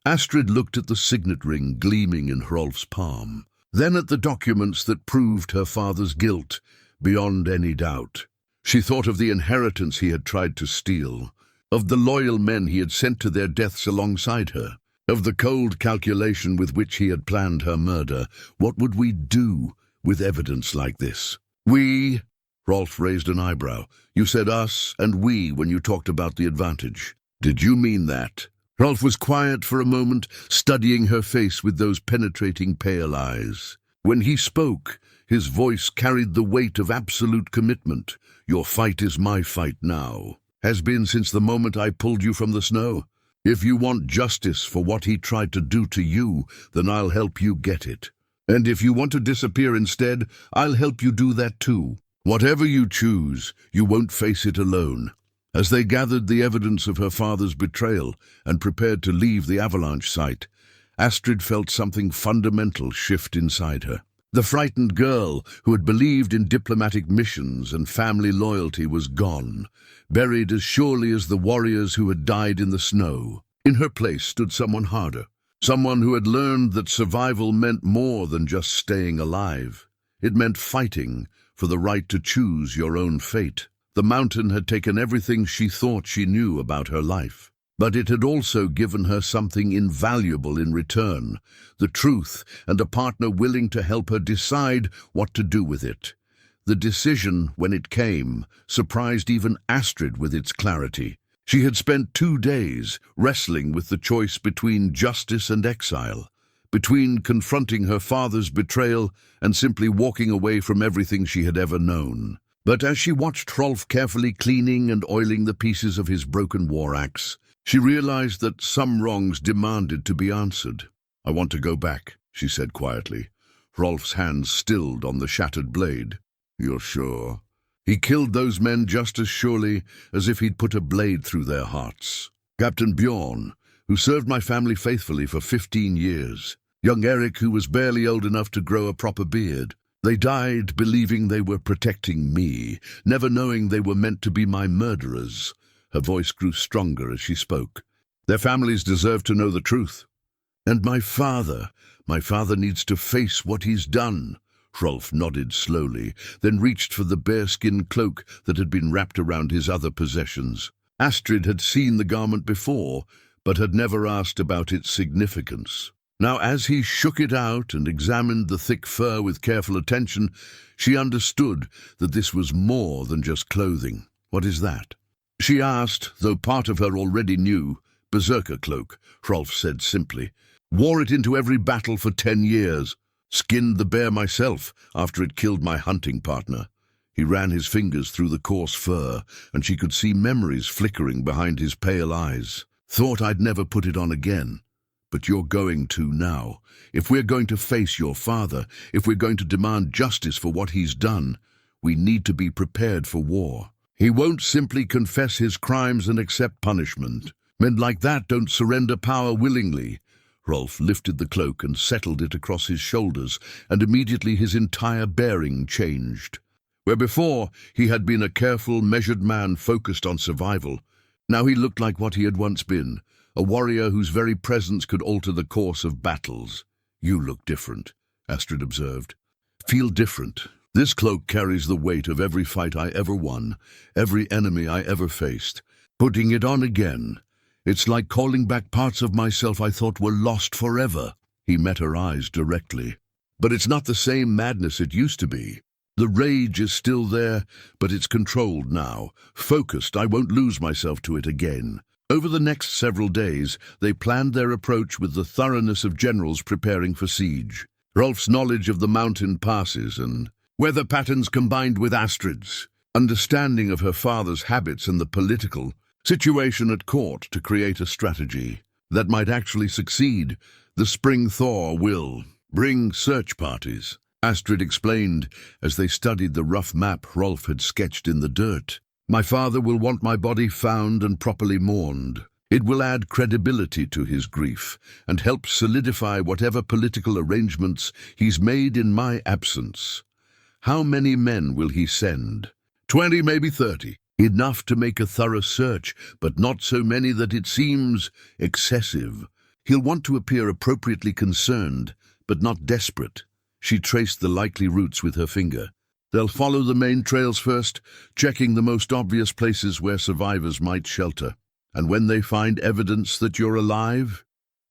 Astrid looked at the signet ring gleaming in Hrolf's palm, then at the documents that proved her father's guilt beyond any doubt. She thought of the inheritance he had tried to steal, of the loyal men he had sent to their deaths alongside her, of the cold calculation with which he had planned her murder. What would we do with evidence like this? "We Hrolf raised an eyebrow. You said us and we when you talked about the advantage. Did you mean that? Hrolf was quiet for a moment, studying her face with those penetrating pale eyes. When he spoke, his voice carried the weight of absolute commitment. Your fight is my fight now. Has been since the moment I pulled you from the snow. If you want justice for what he tried to do to you, then I'll help you get it. And if you want to disappear instead, I'll help you do that too. Whatever you choose, you won't face it alone. As they gathered the evidence of her father's betrayal and prepared to leave the avalanche site, Astrid felt something fundamental shift inside her. The frightened girl who had believed in diplomatic missions and family loyalty was gone, buried as surely as the warriors who had died in the snow. In her place stood someone harder, someone who had learned that survival meant more than just staying alive. It meant fighting for the right to choose your own fate. The mountain had taken everything she thought she knew about her life, but it had also given her something invaluable in return, the truth and a partner willing to help her decide what to do with it. The decision, when it came, surprised even Astrid with its clarity. She had spent 2 days wrestling with the choice between justice and exile, between confronting her father's betrayal and simply walking away from everything she had ever known. But as she watched Hrolf carefully cleaning and oiling the pieces of his broken war axe, she realized that some wrongs demanded to be answered. I want to go back, she said quietly. Hrolf's hands stilled on the shattered blade. You're sure? He killed those men just as surely as if he'd put a blade through their hearts. Captain Bjorn, who served my family faithfully for 15 years. Young Eric, who was barely old enough to grow a proper beard. They died believing they were protecting me, never knowing they were meant to be my murderers. Her voice grew stronger as she spoke. Their families deserve to know the truth. And my father needs to face what he's done. Hrolf nodded slowly, then reached for the bearskin cloak that had been wrapped around his other possessions. Astrid had seen the garment before, but had never asked about its significance. Now, as he shook it out and examined the thick fur with careful attention, she understood that this was more than just clothing. What is that? She asked, though part of her already knew. Berserker cloak, Hrolf said simply. Wore it into every battle for 10 years. Skinned the bear myself after it killed my hunting partner. He ran his fingers through the coarse fur, and she could see memories flickering behind his pale eyes. Thought I'd never put it on again. But you're going to now. If we're going to face your father, if we're going to demand justice for what he's done, we need to be prepared for war. He won't simply confess his crimes and accept punishment. Men like that don't surrender power willingly. Hrolf lifted the cloak and settled it across his shoulders, and immediately his entire bearing changed. Where before he had been a careful, measured man focused on survival, now he looked like what he had once been, a warrior whose very presence could alter the course of battles. You look different, Astrid observed. Feel different. This cloak carries the weight of every fight I ever won, every enemy I ever faced. Putting it on again, it's like calling back parts of myself I thought were lost forever. He met her eyes directly. But it's not the same madness it used to be. The rage is still there, but it's controlled now. Focused, I won't lose myself to it again. Over the next several days, they planned their approach with the thoroughness of generals preparing for siege. Hrolf's knowledge of the mountain passes and weather patterns combined with Astrid's understanding of her father's habits and the political situation at court to create a strategy that might actually succeed. The spring thaw will bring search parties, Astrid explained as they studied the rough map Hrolf had sketched in the dirt. My father will want my body found and properly mourned. It will add credibility to his grief and help solidify whatever political arrangements he's made in my absence. How many men will he send? 20, maybe 30. Enough to make a thorough search, but not so many that it seems excessive. He'll want to appear appropriately concerned, but not desperate. She traced the likely routes with her finger. They'll follow the main trails first, checking the most obvious places where survivors might shelter. And when they find evidence that you're alive?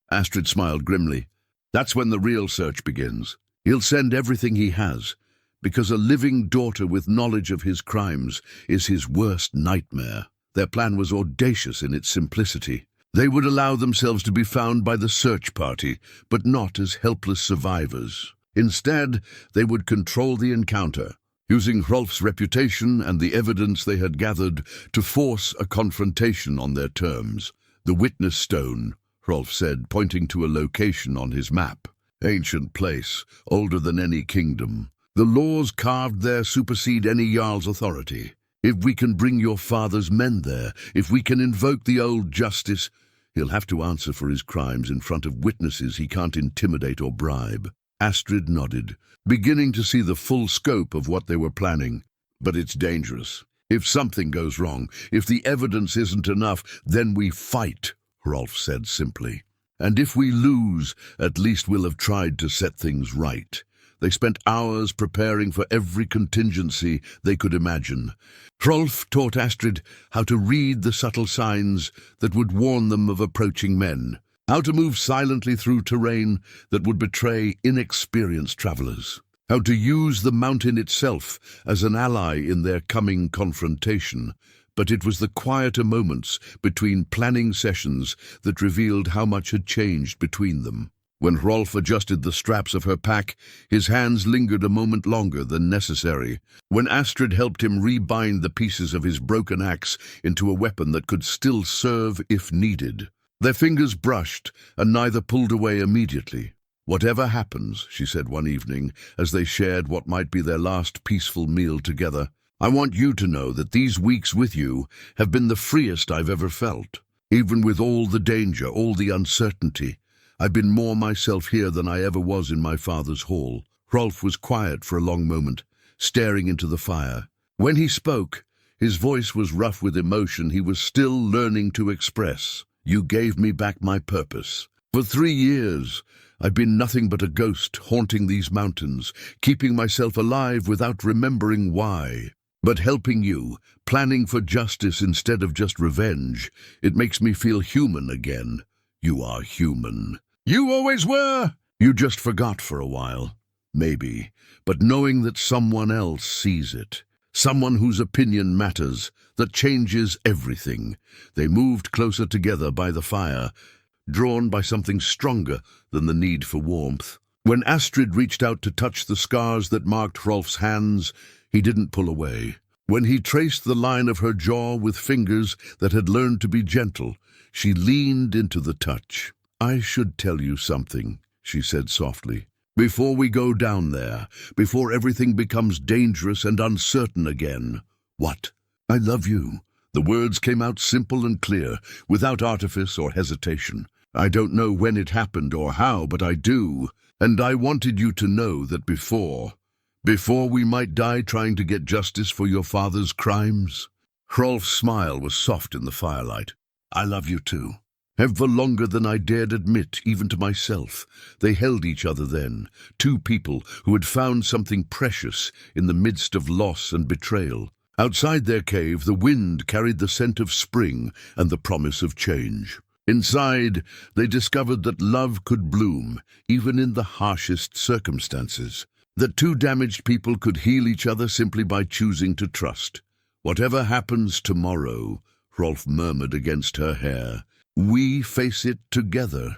Astrid smiled grimly. That's when the real search begins. He'll send everything he has. because a living daughter with knowledge of his crimes is his worst nightmare. Their plan was audacious in its simplicity. They would allow themselves to be found by the search party, but not as helpless survivors. Instead, they would control the encounter, using Hrolf's reputation and the evidence they had gathered to force a confrontation on their terms. "The witness stone," Hrolf said, pointing to a location on his map. "Ancient place, older than any kingdom. The laws carved there supersede any jarl's authority. If we can bring your father's men there, if we can invoke the old justice, he'll have to answer for his crimes in front of witnesses he can't intimidate or bribe." Astrid nodded, beginning to see the full scope of what they were planning. "But it's dangerous. If something goes wrong, if the evidence isn't enough, then we fight," Hrolf said simply. "And if we lose, at least we'll have tried to set things right." They spent hours preparing for every contingency they could imagine. Hrolf taught Astrid how to read the subtle signs that would warn them of approaching men, how to move silently through terrain that would betray inexperienced travelers, how to use the mountain itself as an ally in their coming confrontation. But it was the quieter moments between planning sessions that revealed how much had changed between them. When Hrolf adjusted the straps of her pack, his hands lingered a moment longer than necessary. When Astrid helped him rebind the pieces of his broken axe into a weapon that could still serve if needed, their fingers brushed, and neither pulled away immediately. "Whatever happens," she said one evening, as they shared what might be their last peaceful meal together, "I want you to know that these weeks with you have been the freest I've ever felt. Even with all the danger, all the uncertainty, I've been more myself here than I ever was in my father's hall." Hrolf was quiet for a long moment, staring into the fire. When he spoke, his voice was rough with emotion he was still learning to express. "You gave me back my purpose. For 3 years, I've been nothing but a ghost haunting these mountains, keeping myself alive without remembering why. But helping you, planning for justice instead of just revenge, it makes me feel human again. You are human." "You always were!" "You just forgot for a while. Maybe. But knowing that someone else sees it, someone whose opinion matters, that changes everything." They moved closer together by the fire, drawn by something stronger than the need for warmth. When Astrid reached out to touch the scars that marked Hrolf's hands, he didn't pull away. When he traced the line of her jaw with fingers that had learned to be gentle, she leaned into the touch. "I should tell you something," she said softly. "Before we go down there, before everything becomes dangerous and uncertain again." "What?" "I love you." The words came out simple and clear, without artifice or hesitation. "I don't know when it happened or how, but I do. And I wanted you to know that before we might die trying to get justice for your father's crimes." Hrolf's smile was soft in the firelight. "I love you too." Ever longer than I dared admit, even to myself. They held each other then, two people who had found something precious in the midst of loss and betrayal. Outside their cave, the wind carried the scent of spring and the promise of change. Inside, they discovered that love could bloom, even in the harshest circumstances. That two damaged people could heal each other simply by choosing to trust. "Whatever happens tomorrow," Hrolf murmured against her hair, "we face it together."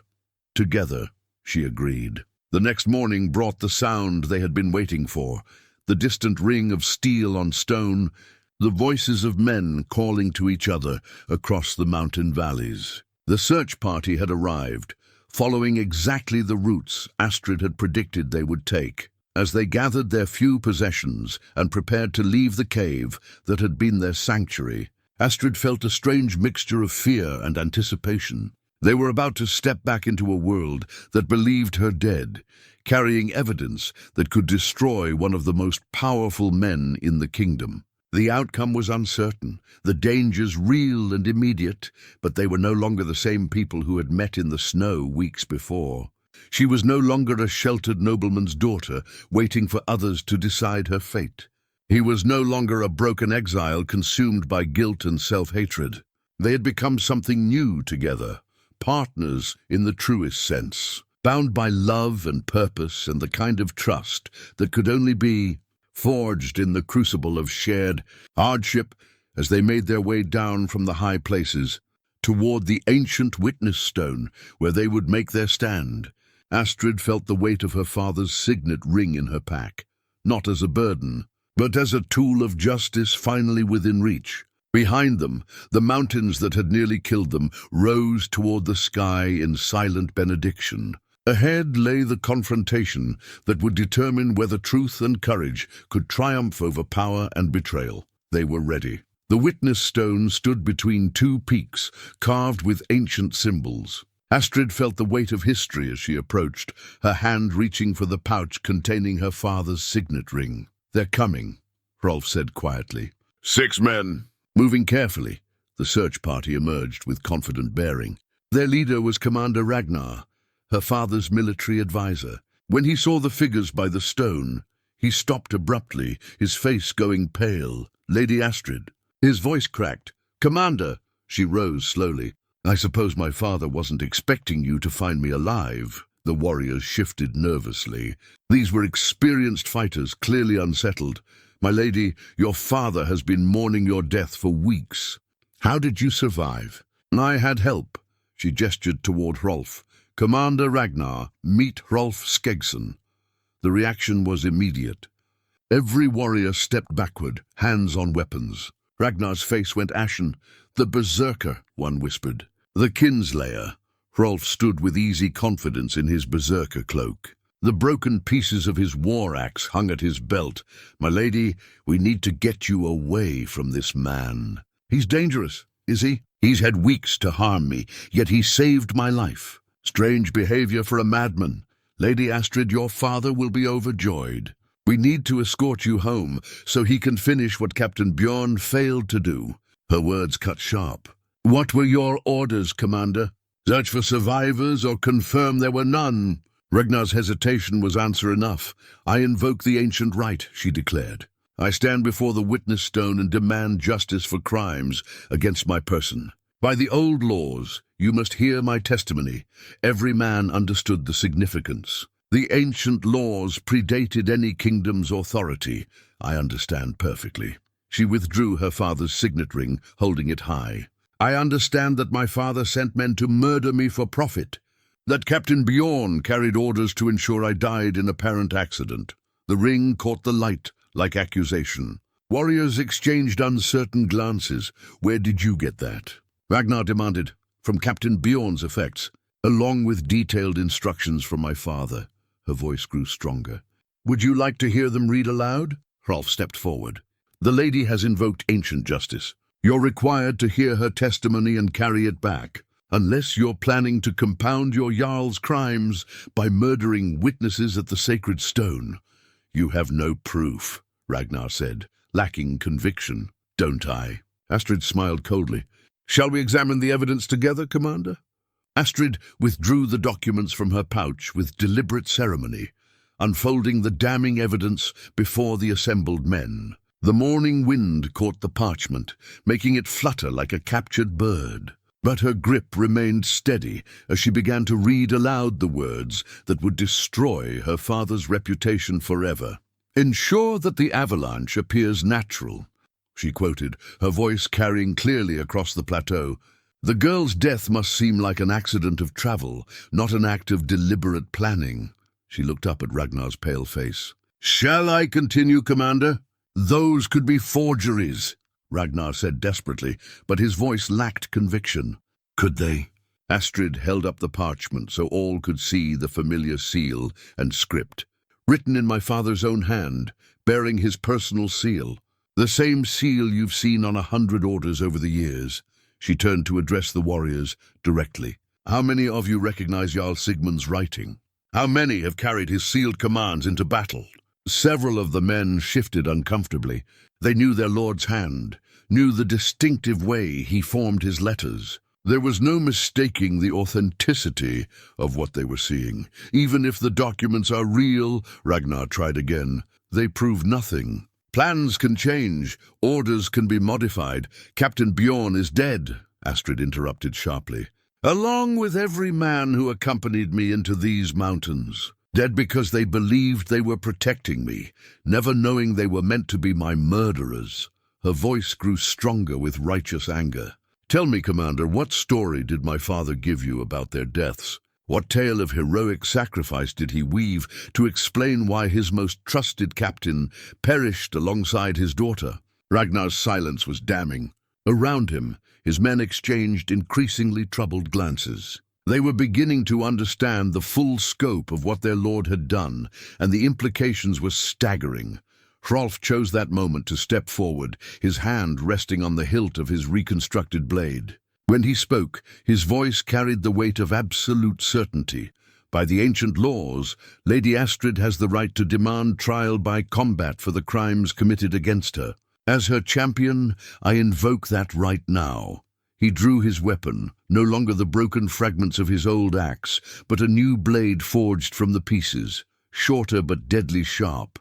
"Together," she agreed. The next morning brought the sound they had been waiting for, the distant ring of steel on stone, the voices of men calling to each other across the mountain valleys. The search party had arrived, following exactly the routes Astrid had predicted they would take. As they gathered their few possessions and prepared to leave the cave that had been their sanctuary, Astrid felt a strange mixture of fear and anticipation. They were about to step back into a world that believed her dead, carrying evidence that could destroy one of the most powerful men in the kingdom. The outcome was uncertain, the dangers real and immediate, but they were no longer the same people who had met in the snow weeks before. She was no longer a sheltered nobleman's daughter, waiting for others to decide her fate. He was no longer a broken exile consumed by guilt and self-hatred. They had become something new together, partners in the truest sense, bound by love and purpose and the kind of trust that could only be forged in the crucible of shared hardship as they made their way down from the high places toward the ancient witness stone where they would make their stand. Astrid felt the weight of her father's signet ring in her pack, not as a burden, but as a tool of justice finally within reach. Behind them, the mountains that had nearly killed them rose toward the sky in silent benediction. Ahead lay the confrontation that would determine whether truth and courage could triumph over power and betrayal. They were ready. The witness stone stood between two peaks, carved with ancient symbols. Astrid felt the weight of history as she approached, her hand reaching for the pouch containing her father's signet ring. "They're coming," Hrolf said quietly. 6 men. Moving carefully, the search party emerged with confident bearing. Their leader was Commander Ragnar, her father's military advisor. When he saw the figures by the stone, he stopped abruptly, his face going pale. "Lady Astrid." His voice cracked. "Commander." She rose slowly. "I suppose my father wasn't expecting you to find me alive." The warriors shifted nervously. These were experienced fighters, clearly unsettled. "My lady, your father has been mourning your death for weeks. How did you survive?" "I had help." She gestured toward Hrolf. "Commander Ragnar, meet Hrolf Skegson." The reaction was immediate. Every warrior stepped backward, hands on weapons. Ragnar's face went ashen. "The berserker," one whispered. "The kinslayer." Hrolf stood with easy confidence in his berserker cloak. The broken pieces of his war axe hung at his belt. "My lady, we need to get you away from this man." "He's dangerous, is he?" "He's had weeks to harm me, yet he saved my life." "Strange behavior for a madman. Lady Astrid, your father will be overjoyed. We need to escort you home so he can finish what Captain Bjorn failed to do." Her words cut sharp. "What were your orders, Commander? Search for survivors or confirm there were none?" Ragnar's hesitation was answer enough. "I invoke the ancient right," she declared. "I stand before the witness stone and demand justice for crimes against my person. By the old laws, you must hear my testimony." Every man understood the significance. "The ancient laws predated any kingdom's authority. I understand perfectly." She withdrew her father's signet ring, holding it high. "I understand that my father sent men to murder me for profit, that Captain Bjorn carried orders to ensure I died in apparent accident." The ring caught the light like accusation. Warriors exchanged uncertain glances. "Where did you get that?" Ragnar demanded. "From Captain Bjorn's effects, along with detailed instructions from my father." Her voice grew stronger. "Would you like to hear them read aloud?" Hrolf stepped forward. "The lady has invoked ancient justice. You're required to hear her testimony and carry it back, unless you're planning to compound your Jarl's crimes by murdering witnesses at the sacred stone." "You have no proof," Ragnar said, lacking conviction. "Don't I?" Astrid smiled coldly. "Shall we examine the evidence together, Commander?" Astrid withdrew the documents from her pouch with deliberate ceremony, unfolding the damning evidence before the assembled men. The morning wind caught the parchment, making it flutter like a captured bird. But her grip remained steady as she began to read aloud the words that would destroy her father's reputation forever. "Ensure that the avalanche appears natural," she quoted, her voice carrying clearly across the plateau. "The girl's death must seem like an accident of travel, not an act of deliberate planning." She looked up at Ragnar's pale face. "Shall I continue, Commander?" "Those could be forgeries," Ragnar said desperately, but his voice lacked conviction. "Could they?" Astrid held up the parchment so all could see the familiar seal and script. "Written in my father's own hand, bearing his personal seal. The same seal you've seen on 100 orders over the years." She turned to address the warriors directly. "How many of you recognize Jarl Sigmund's writing? How many have carried his sealed commands into battle?" Several of the men shifted uncomfortably. They knew their lord's hand, knew the distinctive way he formed his letters. There was no mistaking the authenticity of what they were seeing. "Even if the documents are real," Ragnar tried again, "they prove nothing. Plans can change, orders can be modified. Captain Bjorn is dead," Astrid interrupted sharply. "Along with every man who accompanied me into these mountains." Dead because they believed they were protecting me, never knowing they were meant to be my murderers. Her voice grew stronger with righteous anger. Tell me, Commander, what story did my father give you about their deaths? What tale of heroic sacrifice did he weave to explain why his most trusted captain perished alongside his daughter? Ragnar's silence was damning. Around him, his men exchanged increasingly troubled glances. They were beginning to understand the full scope of what their lord had done, and the implications were staggering. Hrolf chose that moment to step forward, his hand resting on the hilt of his reconstructed blade. When he spoke, his voice carried the weight of absolute certainty. By the ancient laws, Lady Astrid has the right to demand trial by combat for the crimes committed against her. As her champion, I invoke that right now. He drew his weapon, no longer the broken fragments of his old axe, but a new blade forged from the pieces, shorter but deadly sharp.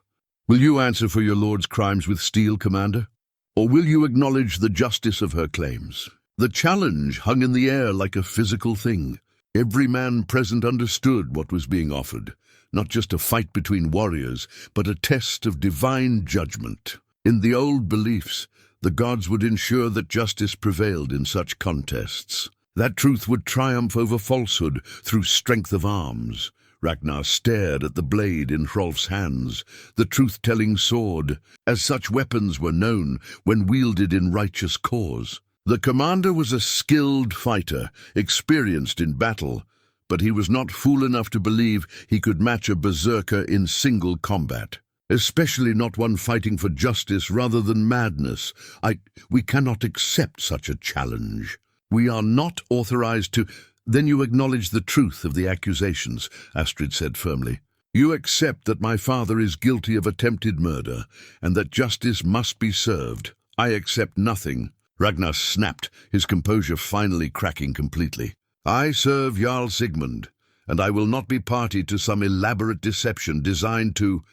Will you answer for your lord's crimes with steel, Commander? Or will you acknowledge the justice of her claims? The challenge hung in the air like a physical thing. Every man present understood what was being offered, not just a fight between warriors, but a test of divine judgment. In the old beliefs, the gods would ensure that justice prevailed in such contests. That truth would triumph over falsehood through strength of arms. Ragnar stared at the blade in Hrolf's hands, the truth-telling sword, as such weapons were known when wielded in righteous cause. The commander was a skilled fighter, experienced in battle, but he was not fool enough to believe he could match a berserker in single combat. Especially not one fighting for justice rather than madness. We cannot accept such a challenge. We are not authorized to— Then you acknowledge the truth of the accusations, Astrid said firmly. You accept that my father is guilty of attempted murder, and that justice must be served. I accept nothing. Ragnar snapped, his composure finally cracking completely. I serve Jarl Sigmund, and I will not be party to some elaborate deception designed to—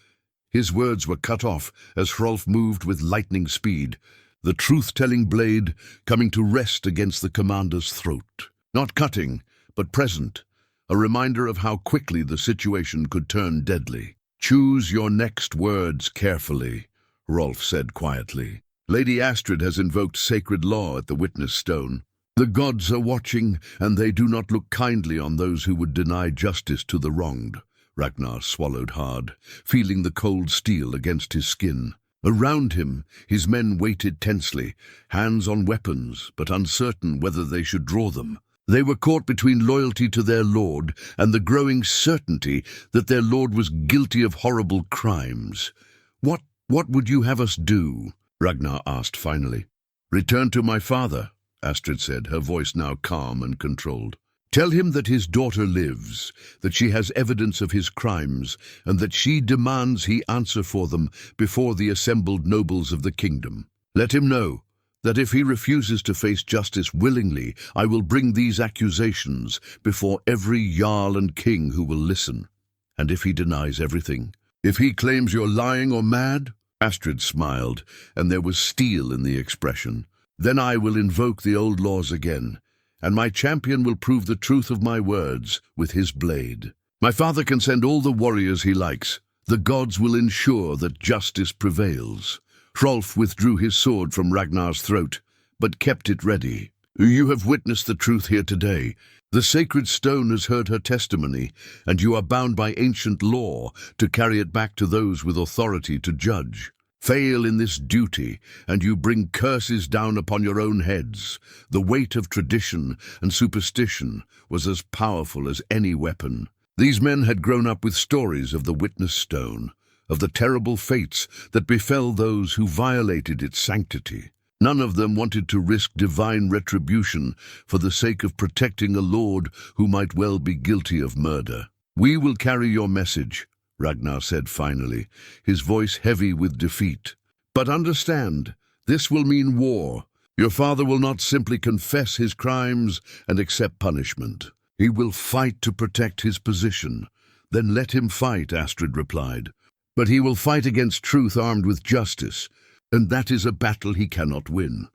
His words were cut off as Hrolf moved with lightning speed, the truth-telling blade coming to rest against the commander's throat. Not cutting, but present, a reminder of how quickly the situation could turn deadly. Choose your next words carefully, Hrolf said quietly. Lady Astrid has invoked sacred law at the witness stone. The gods are watching, and they do not look kindly on those who would deny justice to the wronged. Ragnar swallowed hard, feeling the cold steel against his skin. Around him, his men waited tensely, hands on weapons, but uncertain whether they should draw them. They were caught between loyalty to their lord and the growing certainty that their lord was guilty of horrible crimes. What would you have us do? Ragnar asked finally. Return to my father, Astrid said, her voice now calm and controlled. Tell him that his daughter lives, that she has evidence of his crimes, and that she demands he answer for them before the assembled nobles of the kingdom. Let him know that if he refuses to face justice willingly, I will bring these accusations before every jarl and king who will listen. And if he denies everything, if he claims you're lying or mad, Astrid smiled, and there was steel in the expression. Then I will invoke the old laws again, and my champion will prove the truth of my words with his blade. My father can send all the warriors he likes. The gods will ensure that justice prevails. Hrolf withdrew his sword from Ragnar's throat, but kept it ready. You have witnessed the truth here today. The sacred stone has heard her testimony, and you are bound by ancient law to carry it back to those with authority to judge. Fail in this duty, and you bring curses down upon your own heads. The weight of tradition and superstition was as powerful as any weapon. These men had grown up with stories of the witness stone, of the terrible fates that befell those who violated its sanctity. None of them wanted to risk divine retribution for the sake of protecting a lord who might well be guilty of murder. We will carry your message, Ragnar said finally, his voice heavy with defeat. But understand, this will mean war. Your father will not simply confess his crimes and accept punishment. He will fight to protect his position. Then let him fight, Astrid replied. But he will fight against truth armed with justice, and that is a battle he cannot win.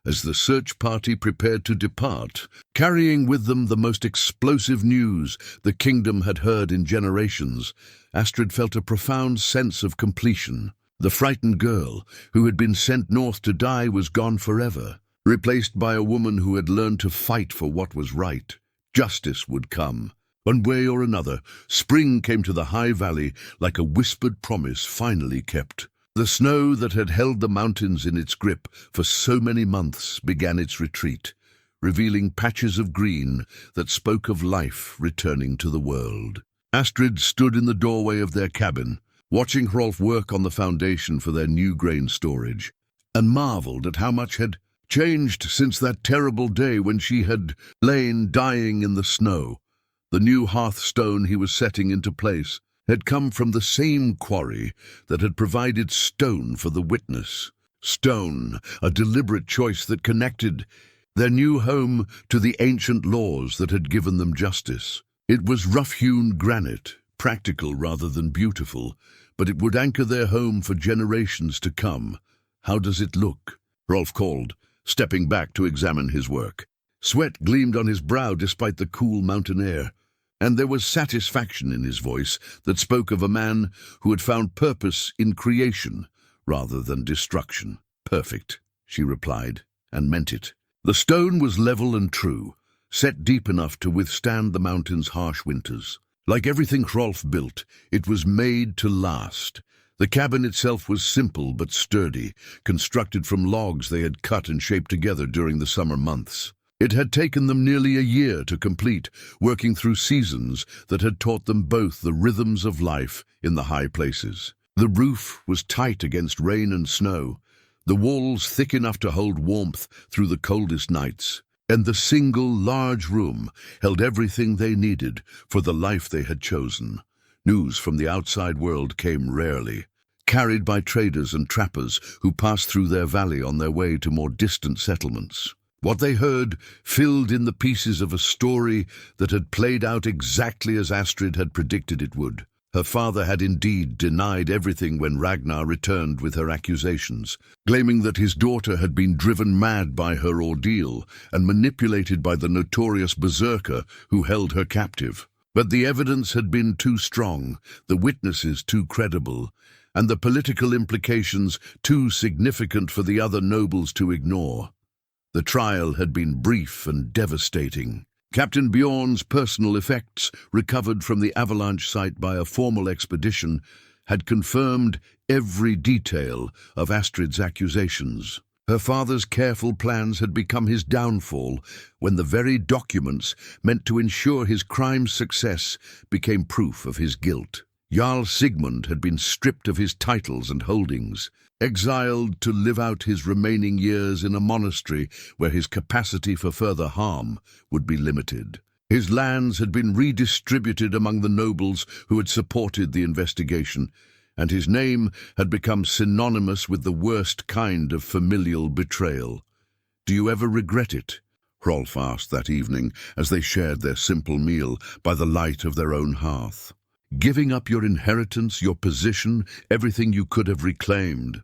As the search party prepared to depart, carrying with them the most explosive news the kingdom had heard in generations, Astrid felt a profound sense of completion. The frightened girl, who had been sent north to die, was gone forever, replaced by a woman who had learned to fight for what was right. Justice would come. One way or another, spring came to the high valley like a whispered promise finally kept. The snow that had held the mountains in its grip for so many months began its retreat, revealing patches of green that spoke of life returning to the world. Astrid stood in the doorway of their cabin, watching Hrolf work on the foundation for their new grain storage, and marveled at how much had changed since that terrible day when she had lain dying in the snow. The new hearthstone he was setting into place had come from the same quarry that had provided stone for the witness. Stone, a deliberate choice that connected their new home to the ancient laws that had given them justice. It was rough-hewn granite, practical rather than beautiful, but it would anchor their home for generations to come. "How does it look?" Hrolf called, stepping back to examine his work. Sweat gleamed on his brow despite the cool mountain air, and there was satisfaction in his voice that spoke of a man who had found purpose in creation rather than destruction. "Perfect," she replied, and meant it. The stone was level and true, set deep enough to withstand the mountain's harsh winters. Like everything Hrolf built, it was made to last. The cabin itself was simple but sturdy, constructed from logs they had cut and shaped together during the summer months. It had taken them nearly a year to complete, working through seasons that had taught them both the rhythms of life in the high places. The roof was tight against rain and snow, the walls thick enough to hold warmth through the coldest nights, and the single large room held everything they needed for the life they had chosen. News from the outside world came rarely, carried by traders and trappers who passed through their valley on their way to more distant settlements. What they heard filled in the pieces of a story that had played out exactly as Astrid had predicted it would. Her father had indeed denied everything when Ragnar returned with her accusations, claiming that his daughter had been driven mad by her ordeal and manipulated by the notorious berserker who held her captive. But the evidence had been too strong, the witnesses too credible, and the political implications too significant for the other nobles to ignore. The trial had been brief and devastating. Captain Bjorn's personal effects, recovered from the avalanche site by a formal expedition, had confirmed every detail of Astrid's accusations. Her father's careful plans had become his downfall when the very documents meant to ensure his crime's success became proof of his guilt. Jarl Sigmund had been stripped of his titles and holdings, exiled to live out his remaining years in a monastery where his capacity for further harm would be limited. His lands had been redistributed among the nobles who had supported the investigation, and his name had become synonymous with the worst kind of familial betrayal. "Do you ever regret it?" Hrolf asked that evening as they shared their simple meal by the light of their own hearth. "Giving up your inheritance, your position, everything you could have reclaimed?"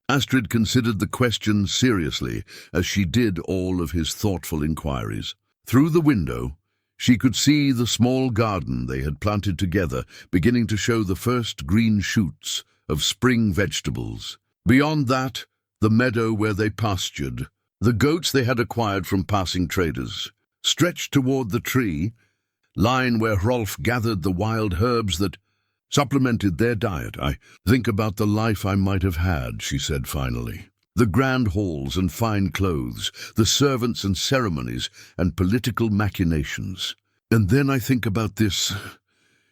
Astrid considered the question seriously, as she did all of his thoughtful inquiries. Through the window, she could see the small garden they had planted together beginning to show the first green shoots of spring vegetables. Beyond that, the meadow where they pastured, the goats they had acquired from passing traders, stretched toward the tree line where Hrolf gathered the wild herbs that supplemented their diet. "I think about the life I might have had," she said finally. "The grand halls and fine clothes, the servants and ceremonies and political machinations. And then I think about this."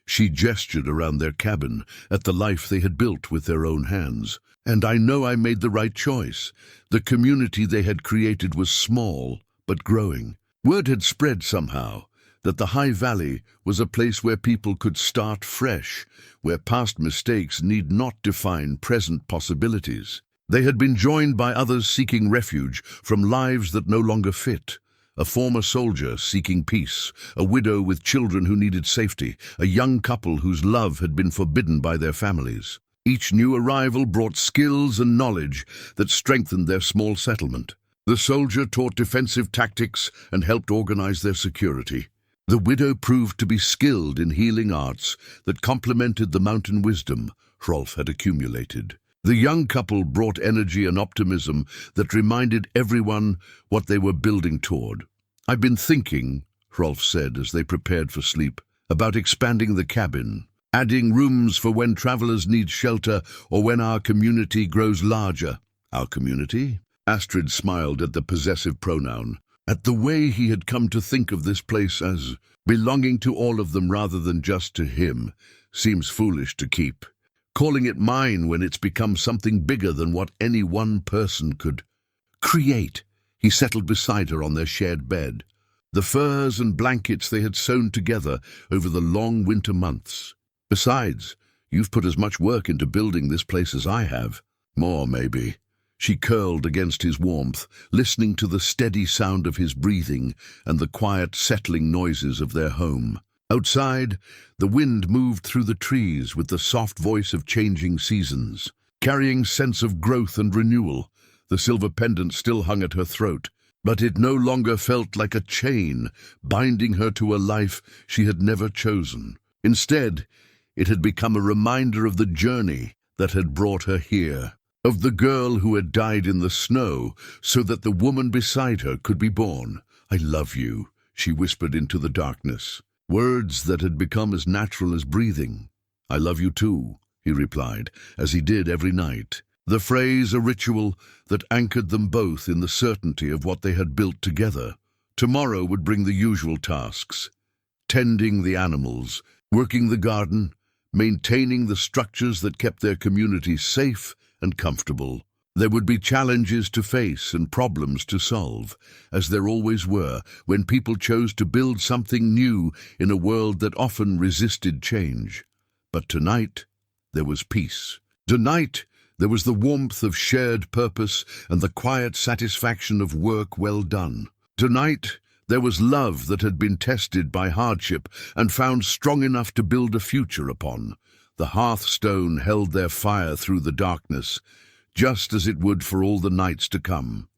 She gestured around their cabin at the life they had built with their own hands. "And I know I made the right choice. The community they had created was small, but growing. Word had spread somehow that the High Valley was a place where people could start fresh, where past mistakes need not define present possibilities. They had been joined by others seeking refuge from lives that no longer fit. A former soldier seeking peace, a widow with children who needed safety, a young couple whose love had been forbidden by their families. Each new arrival brought skills and knowledge that strengthened their small settlement. The soldier taught defensive tactics and helped organize their security. The widow proved to be skilled in healing arts that complemented the mountain wisdom Hrolf had accumulated. The young couple brought energy and optimism that reminded everyone what they were building toward. "I've been thinking," Hrolf said as they prepared for sleep, "about expanding the cabin, adding rooms for when travelers need shelter or when our community grows larger." "Our community?" Astrid smiled at the possessive pronoun, at the way he had come to think of this place as belonging to all of them rather than just to him. Seems foolish to keep calling it mine when it's become something bigger than what any one person could create. He settled beside her on their shared bed, the furs and blankets they had sewn together over the long winter months. "Besides, you've put as much work into building this place as I have." "More, maybe." She curled against his warmth, listening to the steady sound of his breathing and the quiet, settling noises of their home. Outside, the wind moved through the trees with the soft voice of changing seasons, carrying sense of growth and renewal. The silver pendant still hung at her throat, but it no longer felt like a chain binding her to a life she had never chosen. Instead, it had become a reminder of the journey that had brought her here, of the girl who had died in the snow so that the woman beside her could be born. "I love you," she whispered into the darkness, words that had become as natural as breathing. "I love you too," he replied, as he did every night. The phrase a ritual that anchored them both in the certainty of what they had built together. Tomorrow would bring the usual tasks: tending the animals, working the garden, maintaining the structures that kept their community safe and comfortable. There would be challenges to face and problems to solve, as there always were when people chose to build something new in a world that often resisted change. But tonight, there was peace. Tonight, there was the warmth of shared purpose and the quiet satisfaction of work well done. Tonight, there was love that had been tested by hardship and found strong enough to build a future upon. The hearthstone held their fire through the darkness, just as it would for all the nights to come.